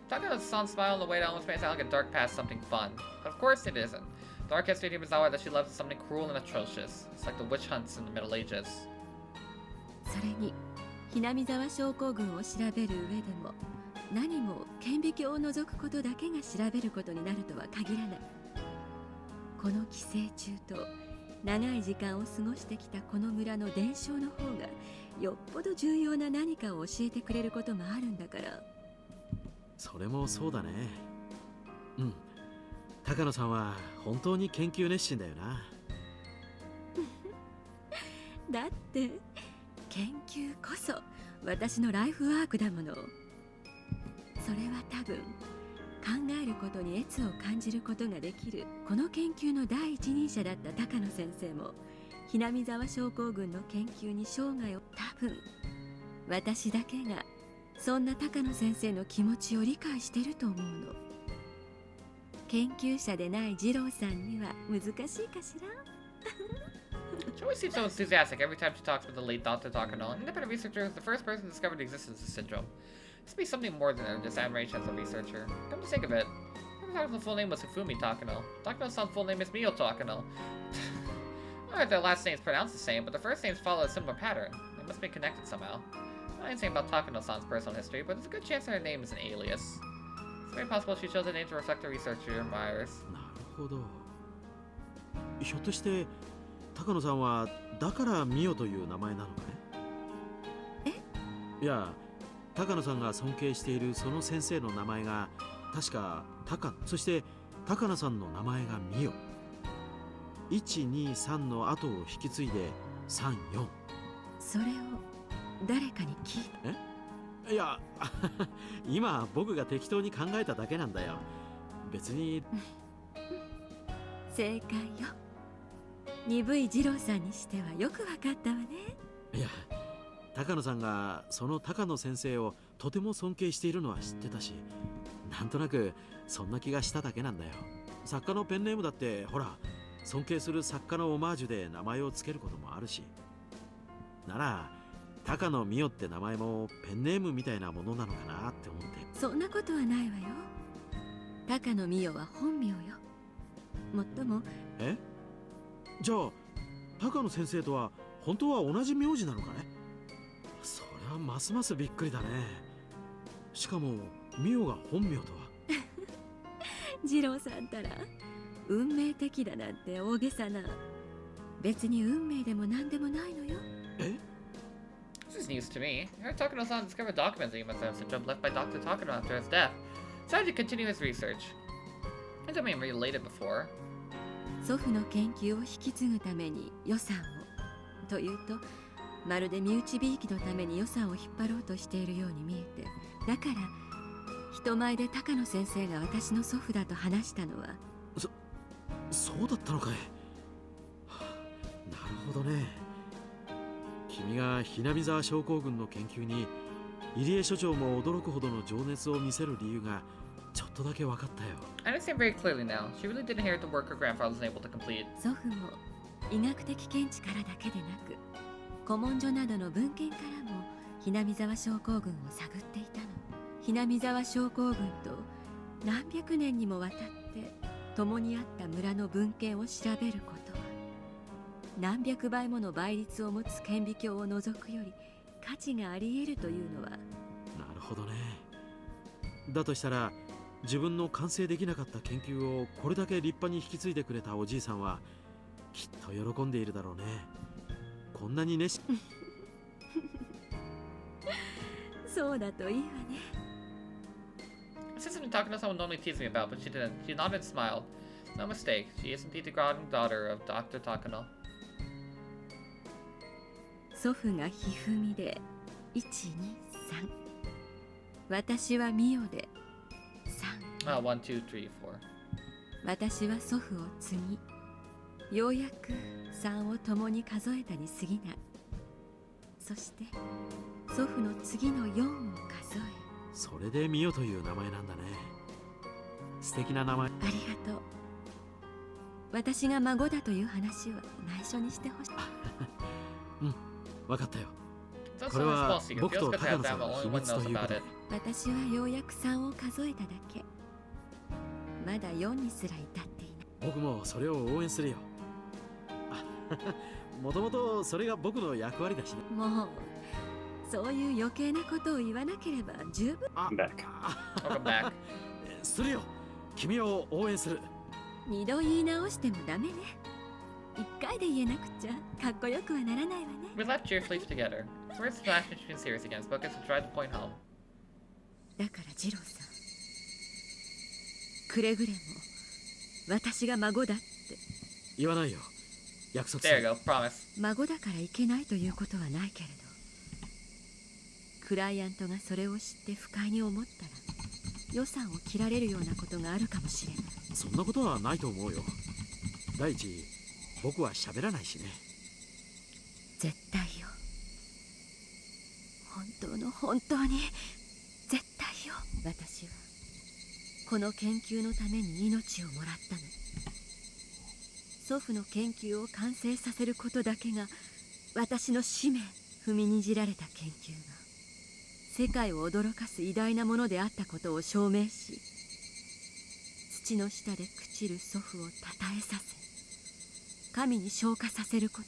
Takano-san's smile on the way to almost made it sound like a dark past something fun. But of course it isn't. The dark history of Himezawa that she loves is something cruel and atrocious. It's like the witch hunts in the Middle Ages. それに、ひなみ沢症候群を調べる上でも、何も顕微鏡を除くことだけが調べることになるとは限らない。この寄生虫と長い時間を過ごしてきたこの村の伝承の方がよっぽど重要な何かを教えてくれることもあるんだから。それもそうだね。うん。高野さんは本当に研究熱心だよな。だって研究こそ私のライフワークだもの。それは多分考えることに悦を感じることができるこの研究の第一人者だった高野先生もひなみ沢症候群の研究に生涯を多分私だけがそんな高野先生の気持ちを理解してると思うの。研究者でない二郎さんには難しいかしら。She always seems so enthusiastic every time she talks with the late Dr. Takano, an independent researcher who was the first person to discover the existence of the syndrome. This must be something more than just admiration as a researcher. Come to think of it, Takano's full name was Hifumi Takano. Takano-san's full name is Mio Takano. Alright, their last names pronounced the same, but the first names follow a similar pattern. They must be connected somehow. I don't know anything about Takano-san's personal history, but there's a good chance that her name is an alias. It's very possible she chose a name to reflect the researcher she admires. なるほど。ひょっとして高野さんはだからミオという名前なのかい？いや、高野さんが尊敬しているその先生の名前が確か高野、そして高野さんの名前がミオ。123の後を引き継いで34。それを誰かに聞いた？いや、今僕が適当に考えただけなんだよ。別に。正解よ。鈍い二郎さんにしてはよくわかったわね。いや、高野さんがその高野先生をとても尊敬しているのは知ってたし、なんとなくそんな気がしただけなんだよ。作家のペンネームだってほら、尊敬する作家のオマージュで名前をつけることもあるし。なら高野美代って名前もペンネームみたいなものなのかなって思って。そんなことはないわよ。高野美代は本名よ。もっとも。じゃあ高野先生とは本当は同じ名字なのかね？それはますますびっくりだね。しかも美代が本名とは。二郎さんたら運命的だなんて大げさな。別に運命でも何でもないのよ。This is news to me. I heard Takano-san discovered documents of Himezawa syndrome left by Dr. Takano after his death. Decided to continue his research. I don't mean related before. 祖父の研究を引き継ぐために予算をというと、まるで身内びいきのために予算を引っ張ろうとしているように見えて、だから人前で高野先生が私の祖父だと話したのは。そうだったのかい。なるほどね。君がひなみ沢症候群の研究に入江所長も驚くほどの情熱を見せる理由がちょっとだけ分かったよ。I understand very clearly now. She really did inherit the work her grandfather was able to complete. 祖父も医学的見地からだけでなく、古文書などの文献からもひなみ沢症候群を探っていたの。ひなみ沢症候群と何百年にもわたって共にあった村の文献を調べることは、何百倍もの倍率を持つ顕微鏡を除くより価値があり得るというのは。なるほどね。だとしたら自分の完成できなかった研究をこれだけ立派に引き継いでくれたおじいさんはきっと喜んでいるだろうね。こんなに熱心。そうだといいわね。This isn't Takano someone normally teased me about, but she didn't. She nodded and smiled. No mistake, she is indeed the granddaughter of Dr. Takano. 祖父がひふみで1、2、3。私はミオで3。1, 2, 3, 4. 私は祖父を継ぎ、ようやく3を共に数えたに過ぎない。そして祖父の次の4を数え。それでミヨという名前なんだね。素敵な名前。ありがとう。私が孫だという話は内緒にしてほしい。うん、わかったよ。 So これ someone's は supposed to. It 僕 feels と good to 高 have 野 to さ have んの only 秘 one 密と knows いうこ about と it. で。私はようやく3を数えただけ。まだ4にすら至っていない。僕もそれを応援するよ。もともとそれが僕の役割だしね。もうそういう余計なことを言わなければ十分。I'm back. Welcome back. するよ。君を応援する。2度言い直してもダメね。1回で言えなくちゃかっこよくはならないわね。 We left cheerfully together. Where's the last between series again? Focus to try to point home. だから次郎さん、くれぐれも私が孫だって。言わないよ。約束す There you る。 go. Promise. 孫だからいけないということはないけれど、クライアントがそれを知って不快に思ったら予算を切られるようなことがあるかもしれない。そんなことはないと思うよ。第一、僕は喋らないしね。絶対よ。本当に絶対よ。私はこの研究のために命をもらったの。祖父の研究を完成させることだけが私の使命。踏みにじられた研究が世界を驚かす偉大なものであったことを証明し、土の下で朽ちる祖父をたたえさせ神に昇華させること。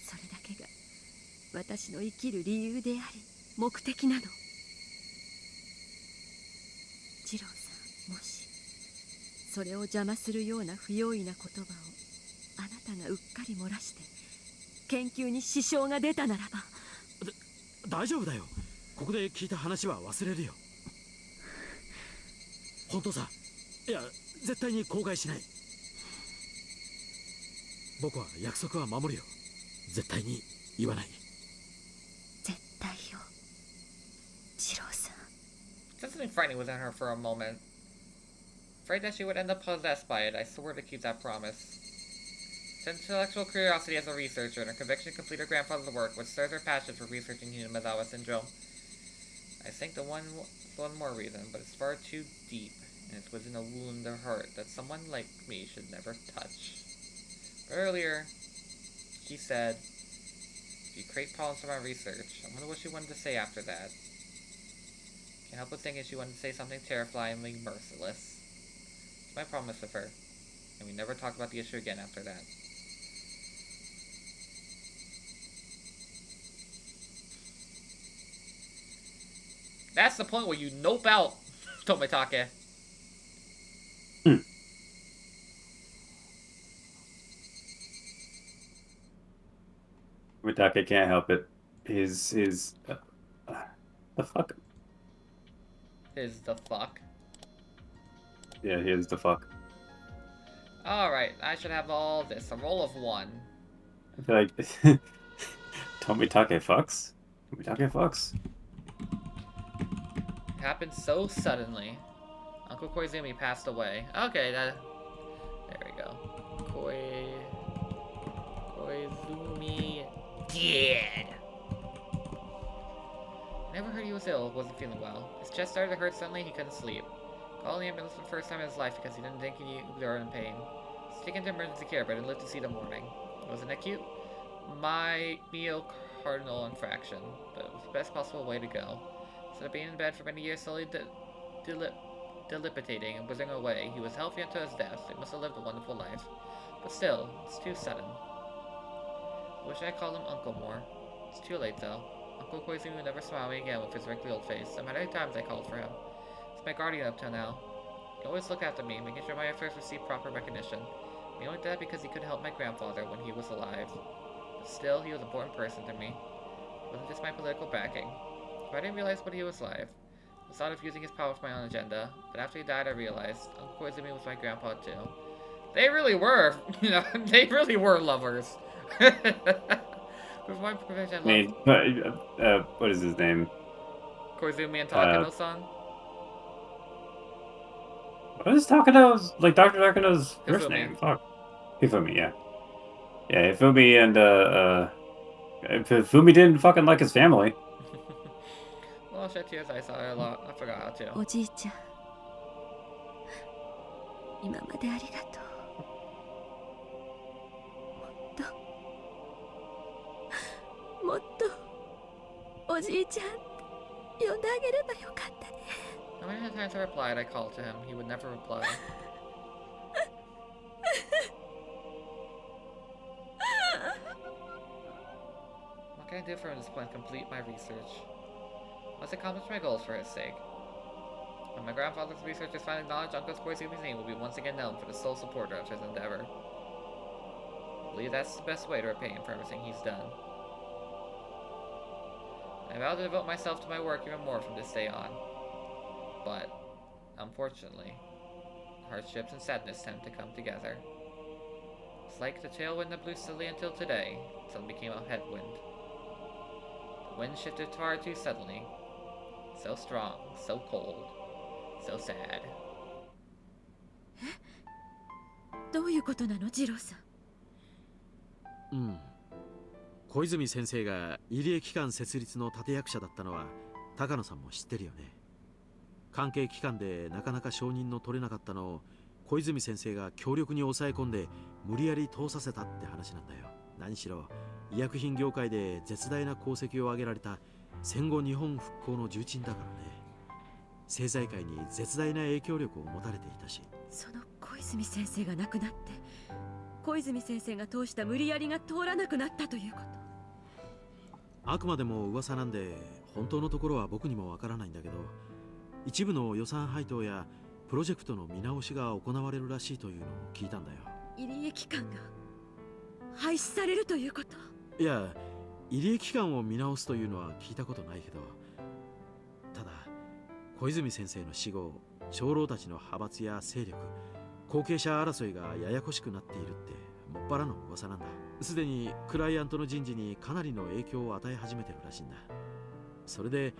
それだけが私の生きる理由であり目的なの。次郎さん、もしそれを邪魔するような不用意な言葉をあなたがうっかり漏らして研究に支障が出たならば。大丈夫だよ。ここで聞いた話は忘れるよ。本当さ。いや、絶対に口外しない。僕は約束は守るよ。絶対に言わない。絶対よ、次郎さん。 Something frightening was in her for a moment. Afraid that she would end up possessed by it, I swore to keep that promise. Her intellectual curiosity as a researcher and her conviction to complete her grandfather's work would stir her passion for researching Hinamizawa syndrome. I think the one more reason, but it's far too deep, and it's within a wound or hurt that someone like me should never touch. Earlier, she said, if you create problems for my research, I wonder what she wanted to say after that. Can't help but thinking she wanted to say something terrifyingly merciless. It's my promise with her, and we never talk about the issue again after that. That's the point where you nope out, Tomitake. Mitake can't help it. His the fuck? Is the fuck. Yeah, he is the fuck. Alright, I should have all this. A roll of 1. I feel like Tomitake fucks. Tomitake fucks. It happened so suddenly. Uncle Koizumi passed away. Okay, there we go. Koizumi dead. Never heard he was ill, wasn't feeling well. His chest started to hurt suddenly, he couldn't sleep. Called the ambulance for the first time in his life because he didn't think he would be in pain. He was taken to emergency care, but didn't live to see the morning. Wasn't it cute? My Mio cardinal infraction, but it was the best possible way to go. Instead of being in bed for many years, slowly dilapidating and withering away, he was healthy until his death. He must have lived a wonderful life. But still, it's too sudden. I wish I called him Uncle more. It's too late, though. Uncle Koizumi would never smile at me again with his wrinkly old face, no matter how many times I called for him. He's my guardian up till now. He always looked after me, making sure my efforts received proper recognition. He only did that because he could help my grandfather when he was alive. But still, he was an important person to me. It wasn't just my political backing. If I didn't realize when he was alive, I thought of using his power for my own agenda, but after he died I realized Uncle Koizumi was my grandpa too. They really were, they really were lovers. With my profession, what is his name? Koizumi and Takano-san? What is Takano's, like, Dr. Takano's first Hifumi. name? Fuck. Hifumi, yeah. Yeah, Hifumi and, Hifumi didn't fucking like his family. Well, shed tears, I saw her a lot. I forgot how to. おじいちゃん、今までありがとう。もっとおじいちゃんって呼んであげればよかったね。 How many times I replied, I called to him. He would never reply. What can I do for him at this point to complete my research? Let's accomplish my goals for his sake. When my grandfather's researchers finally acknowledge Uncle Koizumi's name will be once again known for the sole supporter of his endeavor. I believe that's the best way to repay him for everything he's done. I vow to devote myself to my work even more from this day on. But, unfortunately, hardships and sadness tend to come together. It's like the tailwind that blew steadily until today, suddenly became a headwind. The wind shifted far too suddenly. So strong, so cold, so sad. どういうことなの、次郎さん。うん。小泉先生が入江機関設立の立役者だったのは高野さんも知ってるよね。関係機関でなかなか承認の取れなかったのを小泉先生が強力に抑え込んで無理やり通させたって話なんだよ。何しろ医薬品業界で絶大な功績を挙げられた戦後日本復興の重鎮だからね。政財界に絶大な影響力を持たれていたし。その小泉先生が亡くなって小泉先生が通した無理やりが通らなくなったということ。あくまでも噂なんで本当のところは僕にもわからないんだけど、一部の予算配当やプロジェクトの見直しが行われるらしいというのを聞いたんだよ。入江機関が廃止されるということ。いや、入江機関を見直すというのは聞いたことないけど、ただ小泉先生の死後、長老たちの派閥や勢力、後継者争いがややこしくなっているってもっぱらの噂なんだ。すでにクライアントの人事にかなりの影響を与え始めてるらしいんだ。それで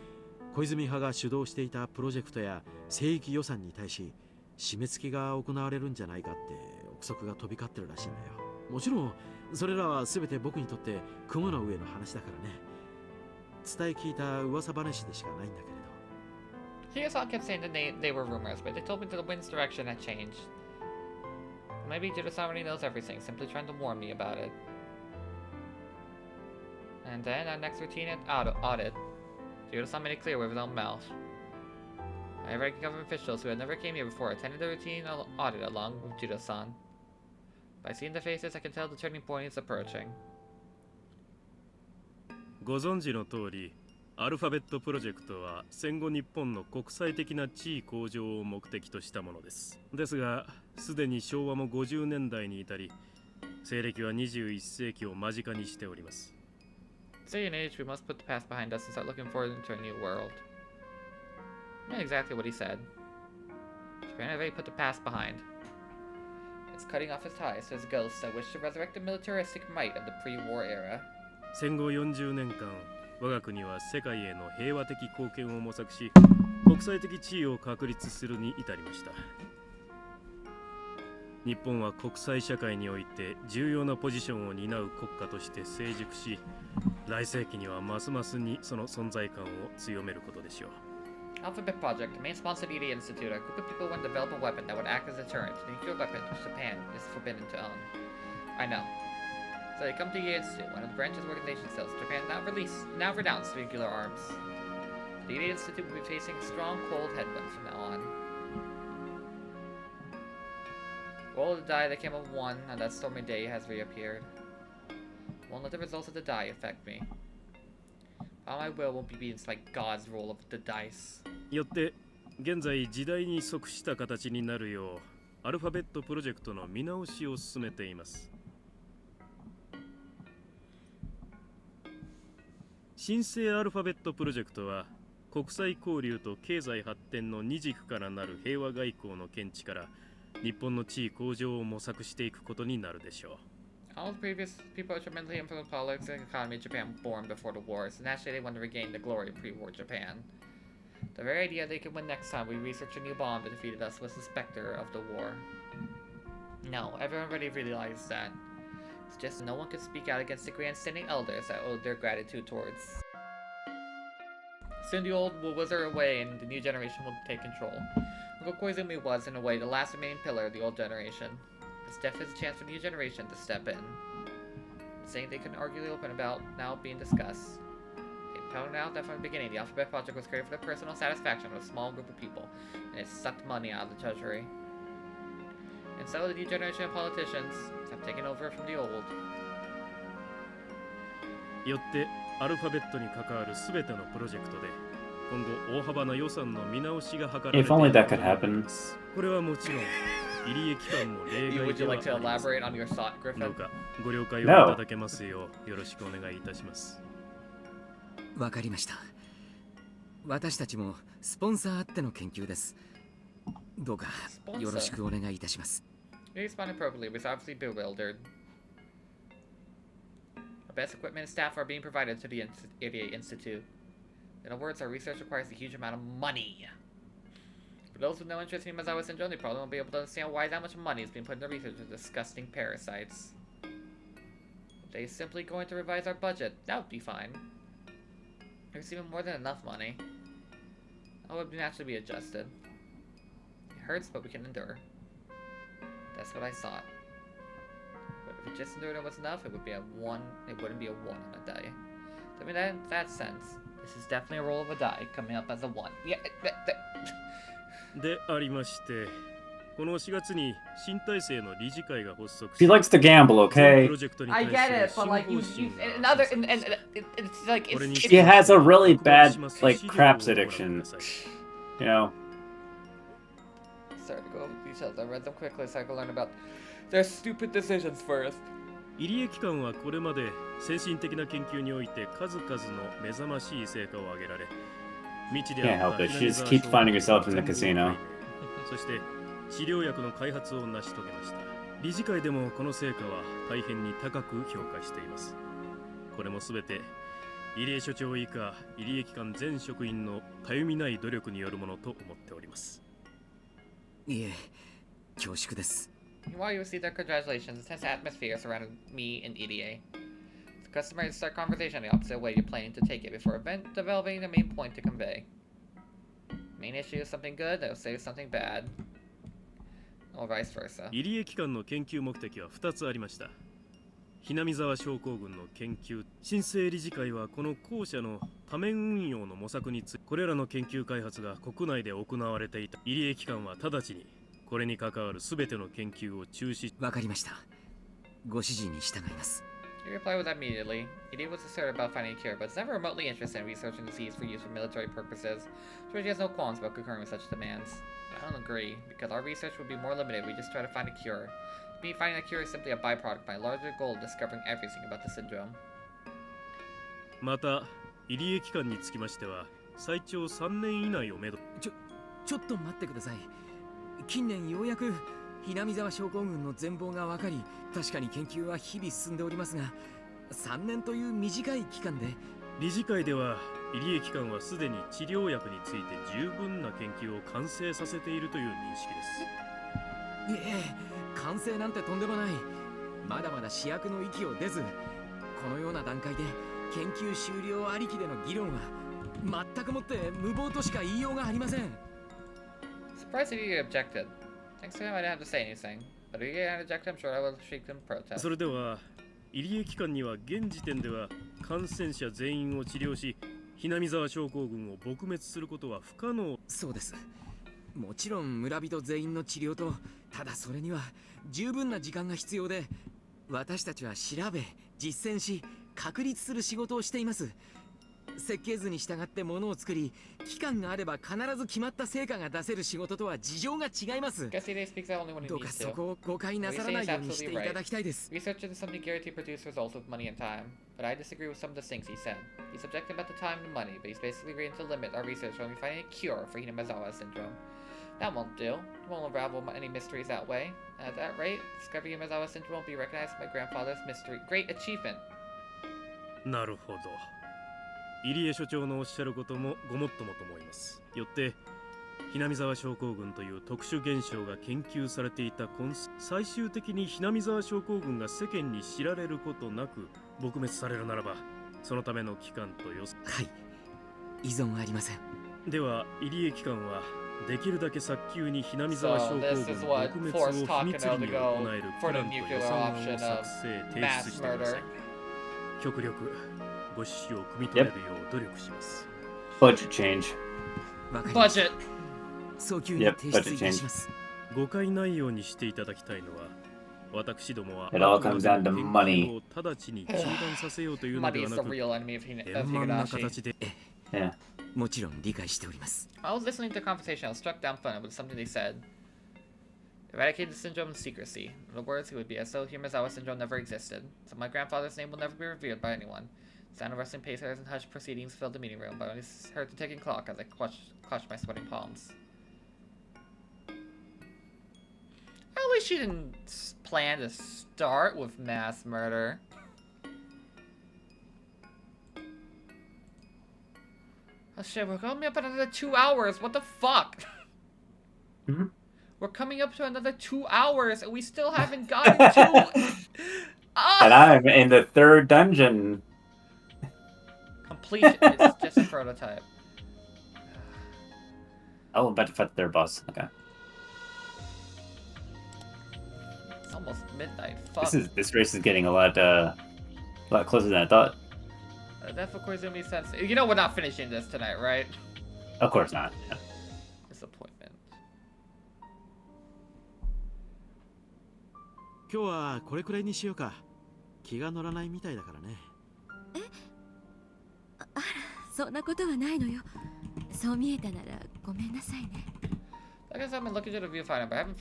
小泉派が主導していたプロジェクトや聖域予算に対し締め付けが行われるんじゃないかって憶測が飛び交ってるらしいんだよ。もちろんそれらは全て僕にとって雲の上の話だからね。伝え聞いた噂話でしかないんだけれど。Higa-san kept saying that they were rumors, but they told me that the wind's direction had changed. Maybe Judo-san already knows everything, simply trying to warn me about it. And then, our next routine audit, Judo-san made it clear with his own mouth. I have ranking government officials who had never came here before attended the routine audit along with Judo-san. By seeing the faces, I can tell the turning point is approaching. ご存知の通り、アルファベットプロジェクトは戦後日本の国際的な地位向上を目的としたものです。ですが、すでに昭和も50年代に至り、西暦は21世紀を間近にしております。This day and age, we must put the past behind us and start looking forward into a new world. Not exactly what he said. Japan had already put the past behind. It's cutting off its ties to its ghosts that wish to resurrect the militaristic might of the pre-war era. 戦後40年間、我が国は世界への平和的貢献を模索し、国際的地位を確立するに至りました。日本は国際社会において重要なポジションを担う国家として成熟し、来世紀にはますますにその存在感を強めることでしょう。Alphabet Project, the main sponsor of the Institute, a group of people want to develop a weapon that would act as a deterrent to nuclear weapons which Japan is forbidden to own. I know. So they come to the Institute, one of the branches of organization cells Japan now renounced nuclear arms. The Institute will be facing strong cold headwinds from now on. All the dye that came of one on that stormy day has reappeared. Won't let the results of the dye affect me. All my will won't be beaten by God's roll of the dice. よって現在時代に即した形になるようアルファベットプロジェクトの見直しを進めています。新生アルファベットプロジェクトは国際交流と経済発展の二軸からなる平和外交の見地から日本の地位向上を模索していくことになるでしょう。All the previous people tremendously influenced politics and economy of Japan were born before the war, so naturally they want to regain the glory of pre-war Japan. The very idea they could win next time we research a new bomb that defeated us was the specter of the war. No, everyone already realized that. It's just no one could speak out against the grandstanding elders that owed their gratitude towards. Soon the old will wither away and the new generation will take control. Uncle Koizumi was, in a way, the last remaining pillar of the old generation. His death is a chance for the new generation to step in. Saying they couldn't arguably open about now being discussed. They pointed out that from the beginning, the Alphabet Project was created for the personal satisfaction of a small group of people, and it sucked money out of the treasury. And so the new generation of politicians have taken over from the old. よってアルファベットに関わるすべてのプロジェクトで今後大幅な予算の見直しが図られている。If only that could happen. これはもちろん入江機関も例外 Would で you は like to elaborate on your thought, ど Griffin? うかご了解をいただけますようよろしくお願いいたします。わかりました。私たちもスポンサーあっての研究です。どうかよろしくお願いいたします。He responded appropriately, was obviously bewildered. The best equipment and staff are being provided to the Idiot Institute. In other words, our research requires a huge amount of money. For those with no interest in Miyazawa syndrome, they probably won't be able to understand why that much money is being put into research of disgusting parasites. If they're simply going to revise our budget, that would be fine. There's even more than enough money. That would naturally be adjusted. It hurts, but we can endure. That's what I thought. But if it just endured and was enough, it would be a 1. It wouldn't be a 1 on a die. So, I mean, in that sense, this is definitely a roll of a die coming up as a 1. Yeah. でありまして、この4月に新体制の理事会が発足 He likes to gamble, okay? I get it, but like you it's like He has a really bad like craps addiction. You know. Sorry to go over the details. I read them quickly so I could learn about their stupid decisions first. 入江機関はこれまで先進的な研究において数々の目覚ましい成果を上げられ、未知で Can't あ help った it. She just keeps finding herself in the casino. そして治療薬の開発を成し遂げました。理事会でもこの成果は大変に高く評価しています。これもすべて入江所長以下入江機関全職員のたゆみない努力によるものと思っております。いえ、恐縮です。While you receive their congratulations, a tense atmosphere surrounded me and EDA. It's customary to start conversation the opposite way you're planning to take it before developing the main point to convey. Main issue is something good, they'll say something bad. Or vice versa. 入江機関の研究目的は2つありました。ひなみ沢症候群の研究、新生理事会はこの後者の多面運用の模索について、これらの研究開発が国内で行われていた入江機関は直ちにこれに関わるすべての研究を中止。わかりました。ご指示に従います。He replied with that immediately. EDA was assertive about finding a cure, but is never remotely interested in researching disease for use for military purposes. So he has no qualms about concurring with such demands. I don't agree, because our research would be more limited if we just try to find a cure. Me finding a cure is simply a byproduct of my larger goal of discovering everything about the syndrome. また、入江機関につきましては、最長3年以内をめど。ちょっと待ってください。近年ようやくひなみ沢症候群の全貌が分かり、確かに研究は日々進んでおりますが、3年という短い期間で。理事会では入江機関はすでに治療薬について十分な研究を完成させているという認識です。いえ、完成なんてとんでもない。まだまだ試薬の域を出ず、このような段階で研究終了ありきでの議論は全くもって無謀としか言いようがありません。Surprised that he objected. Thanks to him, I didn't have to say anything. But if he had objected, I'm sure I would shriek in protest. それでは入江機関には現時点では感染者全員を治療し、ひなみ沢症候群を撲滅することは不可能。そうです。もちろん村人全員の治療と、ただそれには十分な時間が必要で、私たちは調べ、実践し、確立する仕事をしています。設計図に従ってものを作り、期間があれば必ず決まった成果が出せる仕事とは事情が違います。 Guess he speaks out only when he どうか needs そ to. こを誤解なさらないようにしていただきたいです。 Research is something guaranteed to produce results with money and time, but I disagree with some of the things he said. He's subjective about the time and money, but he's basically agreeing to limit our research when we find a cure for Hinamizawa syndrome. That won't do. It won't unravel any mysteries that way. At that rate, discovering Hinamizawa syndrome will be recognized as my grandfather's great achievement. なるほど。入江所長のおっしゃることもごもっともと思います。よってひなみ沢症候群という特殊現象が研究されていた最終的にひなみ沢症候群が世間に知られることなく撲滅されるならば、そのための期間と予算。はい、依存ありません。では入江機関はできるだけ早急にひなみ沢症候群の撲滅を秘密裏に行えるプランと予算案を作成提出してください。極力ご指示を汲み取れるよう努力します。Budget change. わかりました。 Budget! 早急に提出いたします。誤解ないようにしていただきたいのは、私どもは It all comes down to 研 money. 究を直ちに中断させようというので Money は is な the く、 real enemy of 円満な Higurashi. 形で。Yeah. もちろん理解しております。 While I was listening to the conversation, I was struck downfoot with something they said. Eradicate the syndrome and secrecy. In other words, it would be as though Hinamizawa syndrome never existed. So my grandfather's name will never be revealed by anyone. The sound of rustling pacers and hushed proceedings filled the meeting room, but I only heard the ticking clock as I clutched my sweating palms. At least she didn't plan to start with mass murder. Oh shit, we're coming up another 2 hours. What the fuck? Mm-hmm. We're coming up to another 2 hours and we still haven't gotten to... And I'm in the third dungeon. Completion. It's just a prototype. Oh, I'm about to fight their boss. Okay. It's almost midnight. Fuck. This race is getting a lot closer than I thought. That for Koizumi sense. You know we're not finishing this tonight, right? Of course not. Yeah. Disappointment. 今日はこれくらいにしようか。気が乗らないみたいだからね。あら、そんなことはないのよ。そう見えたならごめんなさいね。I guess I've been looking to the viewfinder, but I haven't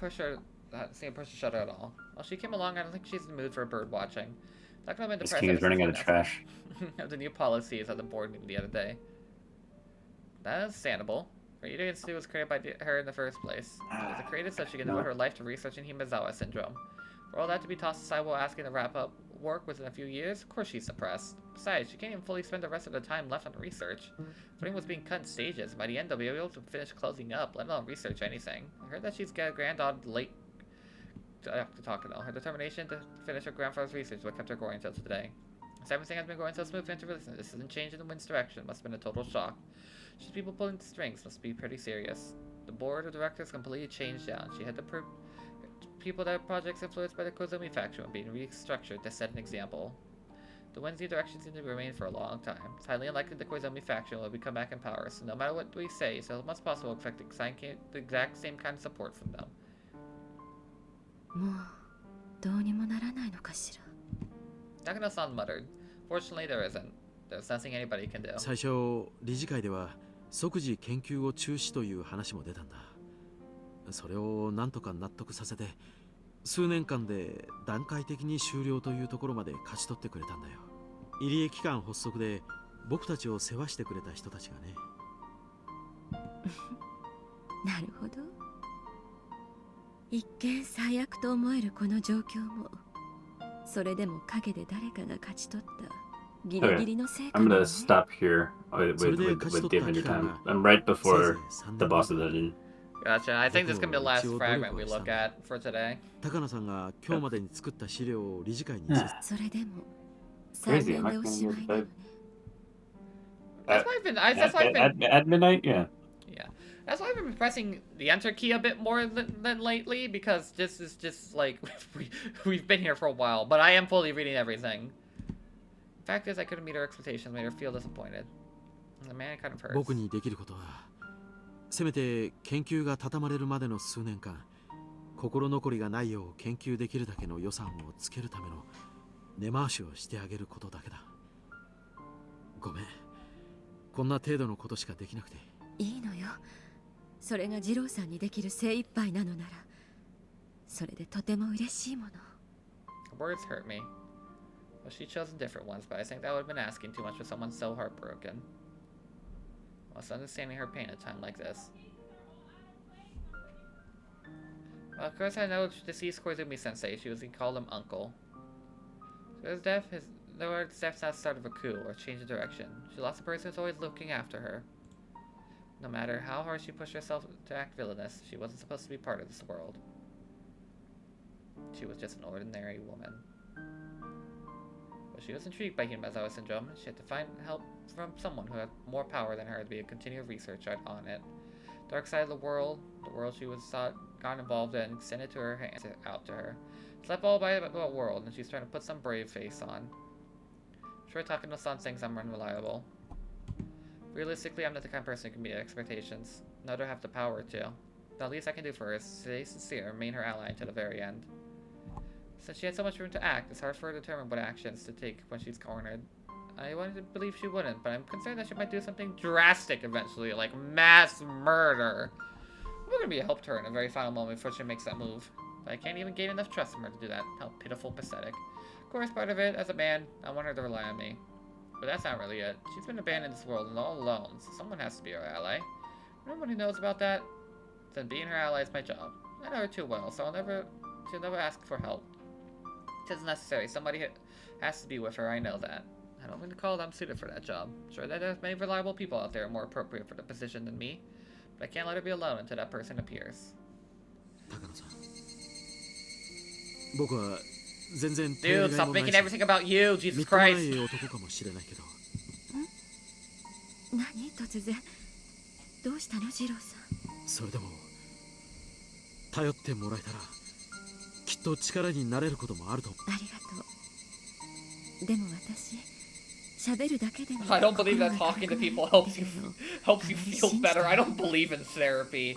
seen her push the shutter at all. While she came along, I don't think she's in the mood for bird watching. Not gonna be This depressed. king is running out of trash. Of the new policies at the board meeting the other day. That is understandable. Reader Institute was created by her in the first place. It was created so she could devote her life to researching Hinamizawa syndrome. For all that to be tossed aside while asking to wrap up work within a few years, of course she's suppressed. Besides, she can't even fully spend the rest of the time left on research. Funding was being cut in stages. By the end, they'll be able to finish closing up, let alone research anything. I heard that she's got a granddaughter late to talk about. Her determination to finish her grandfather's research is what kept her going until today. As everything has been going so smooth into this isn't changing the wind's direction. It must have been a total shock. Just people pulling the strings must be pretty serious. The board of directors completely changed down. She had to people that have projects influenced by the Koizumi faction were being restructured to set an example. The wind's new direction seems to remain for a long time. It's highly unlikely the Koizumi faction will become back in power, so no matter what we say, it's as much possible to expect the exact same kind of support from them. もうどうにもならないのかしら。Nakano-san muttered. Fortunately, there isn't. There's nothing anybody can do. 最初理事会では即時研究を中止という話も出たんだ。それをなんとか納得させて数年間で段階的に終了というところまで勝ち取ってくれたんだよ。入江機関発足で僕たちを世話してくれた人たちがね。なるほど。一見最悪と思えるこの状況も、それでも陰で誰かが勝ち取ったギリギリの成果 I'm なの gonna ね。stop here with giving your time. I'm right before the boss of the dungeon. Gotcha. I think this is gonna be the last fragment we look at for today. 高野さんが今日までに作った資料を理事会に説それでも3年でおしまいなのね。That's why I've been. That's why I've been. At midnight, yeah. Yeah, That's why I've been pressing the enter key a bit more than lately, because this is just like we've been here for a while, but I am fully reading everything. Fact is, I couldn't meet her expectations, made her feel disappointed. The man kind of hurts. 僕にできることはせめて研究が畳まれるまでの数年間心残りがないよう研究できるだけの予算をつけるための根回しをしてあげることだけだ。ごめん、こんな程度のことしかできなくて。いいのよ。それが二郎さんにできる精一杯なのなら、それでとても嬉しいもの。Words hurt me. Well, she chosen different ones, but I think that would have been asking too much for someone so heartbroken. I was understanding her pain at a time like this. Well, of course I know deceased Koizumi-sensei. She called him uncle. So his death is death's not the start of a coup or change of direction. She lost a person who's always looking after her. No matter how hard she pushed herself to act villainous, she wasn't supposed to be part of this world. She was just an ordinary woman. But she was intrigued by Hinamizawa syndrome. She had to find help from someone who had more power than her to be a continued research on it. Dark side of the world she was got involved in, extended to her hands out to her. Slept all by the world, and she's trying to put some brave face on. Sure, talking to Son thinks I'm unreliable. Realistically, I'm not the kind of person who can meet expectations. Nor do I have the power to. The least I can do for her is stay sincere and remain her ally until the very end. Since she had so much room to act, it's hard for her to determine what actions to take when she's cornered. I wanted to believe she wouldn't, but I'm concerned that she might do something drastic eventually, like mass murder. We're gonna be a help to her in a very final moment before she makes that move. But I can't even gain enough trust from her to do that. How pitiful, pathetic. Of course, part of it, as a man, I want her to rely on me. But that's not really it. She's been abandoned in this world and all alone, so someone has to be her ally. Anyone who knows about that, then being her ally is my job. I know her too well, so she'll never ask for help. It isn't necessary. Somebody has to be with her, I know that. I don't recall that I'm suited for that job. Sure that there's many reliable people out there more appropriate for the position than me, but I can't let her be alone until that person appears. 高野さん、僕は全然 Dude, stop making everything about you, Jesus Christ. 認めない男かもしれないけど。何突然。どうしたの、二郎さん。それでも頼ってもらえたらきっと力になれることもあると。ありがとう。でも私。喋るだけでも I don't believe that talking to people helps you feel better. I don't believe in therapy.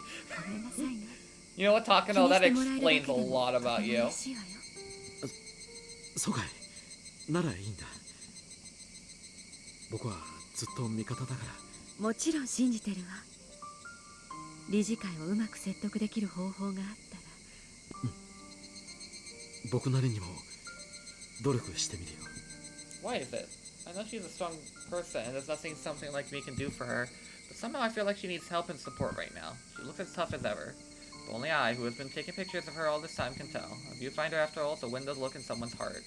You know what, Takano? That explains a lot about you. そうかい。ならいいんだ。僕はずっと味方だから。もちろん信じてるわ。理事会をうまく説得できる方法があったら。僕なりにも努力してみるよ。Why is it? I know she's a strong person, and there's something like me can do for her, but somehow I feel like she needs help and support right now. She looks as tough as ever. But only I, who has been taking pictures of her all this time, can tell. A viewfinder, after all, is a window to look in someone's heart.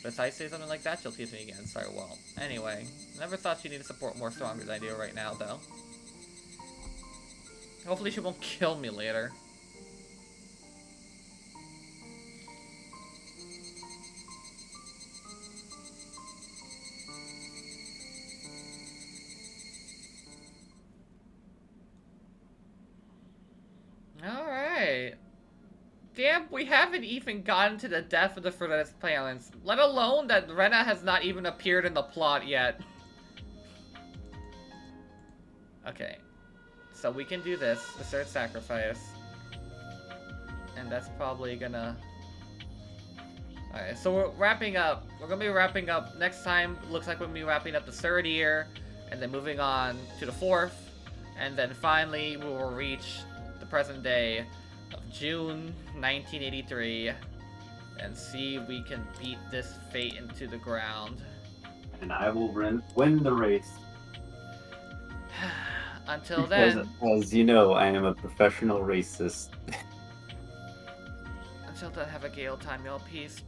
But if I say something like that, she'll tease me again, so I won't. Anyway, I never thought she needed support more stronger than I do right now, though. Hopefully she won't kill me later. Alright. Damn, we haven't even gotten to the death of the Furnace Parents, let alone that Rena has not even appeared in the plot yet. Okay. So we can do this, assert sacrifice. And that's probably gonna... Alright, so we're wrapping up. We're gonna be wrapping up next time. Looks like we're gonna be wrapping up the third year, and then moving on to the fourth. And then finally we will reach the present day of June 1983 and see if we can beat this fate into the ground. And I will win the race. Until because, then, as you know, I am a professional racist. until then, have a gay old time, y'all. Peace.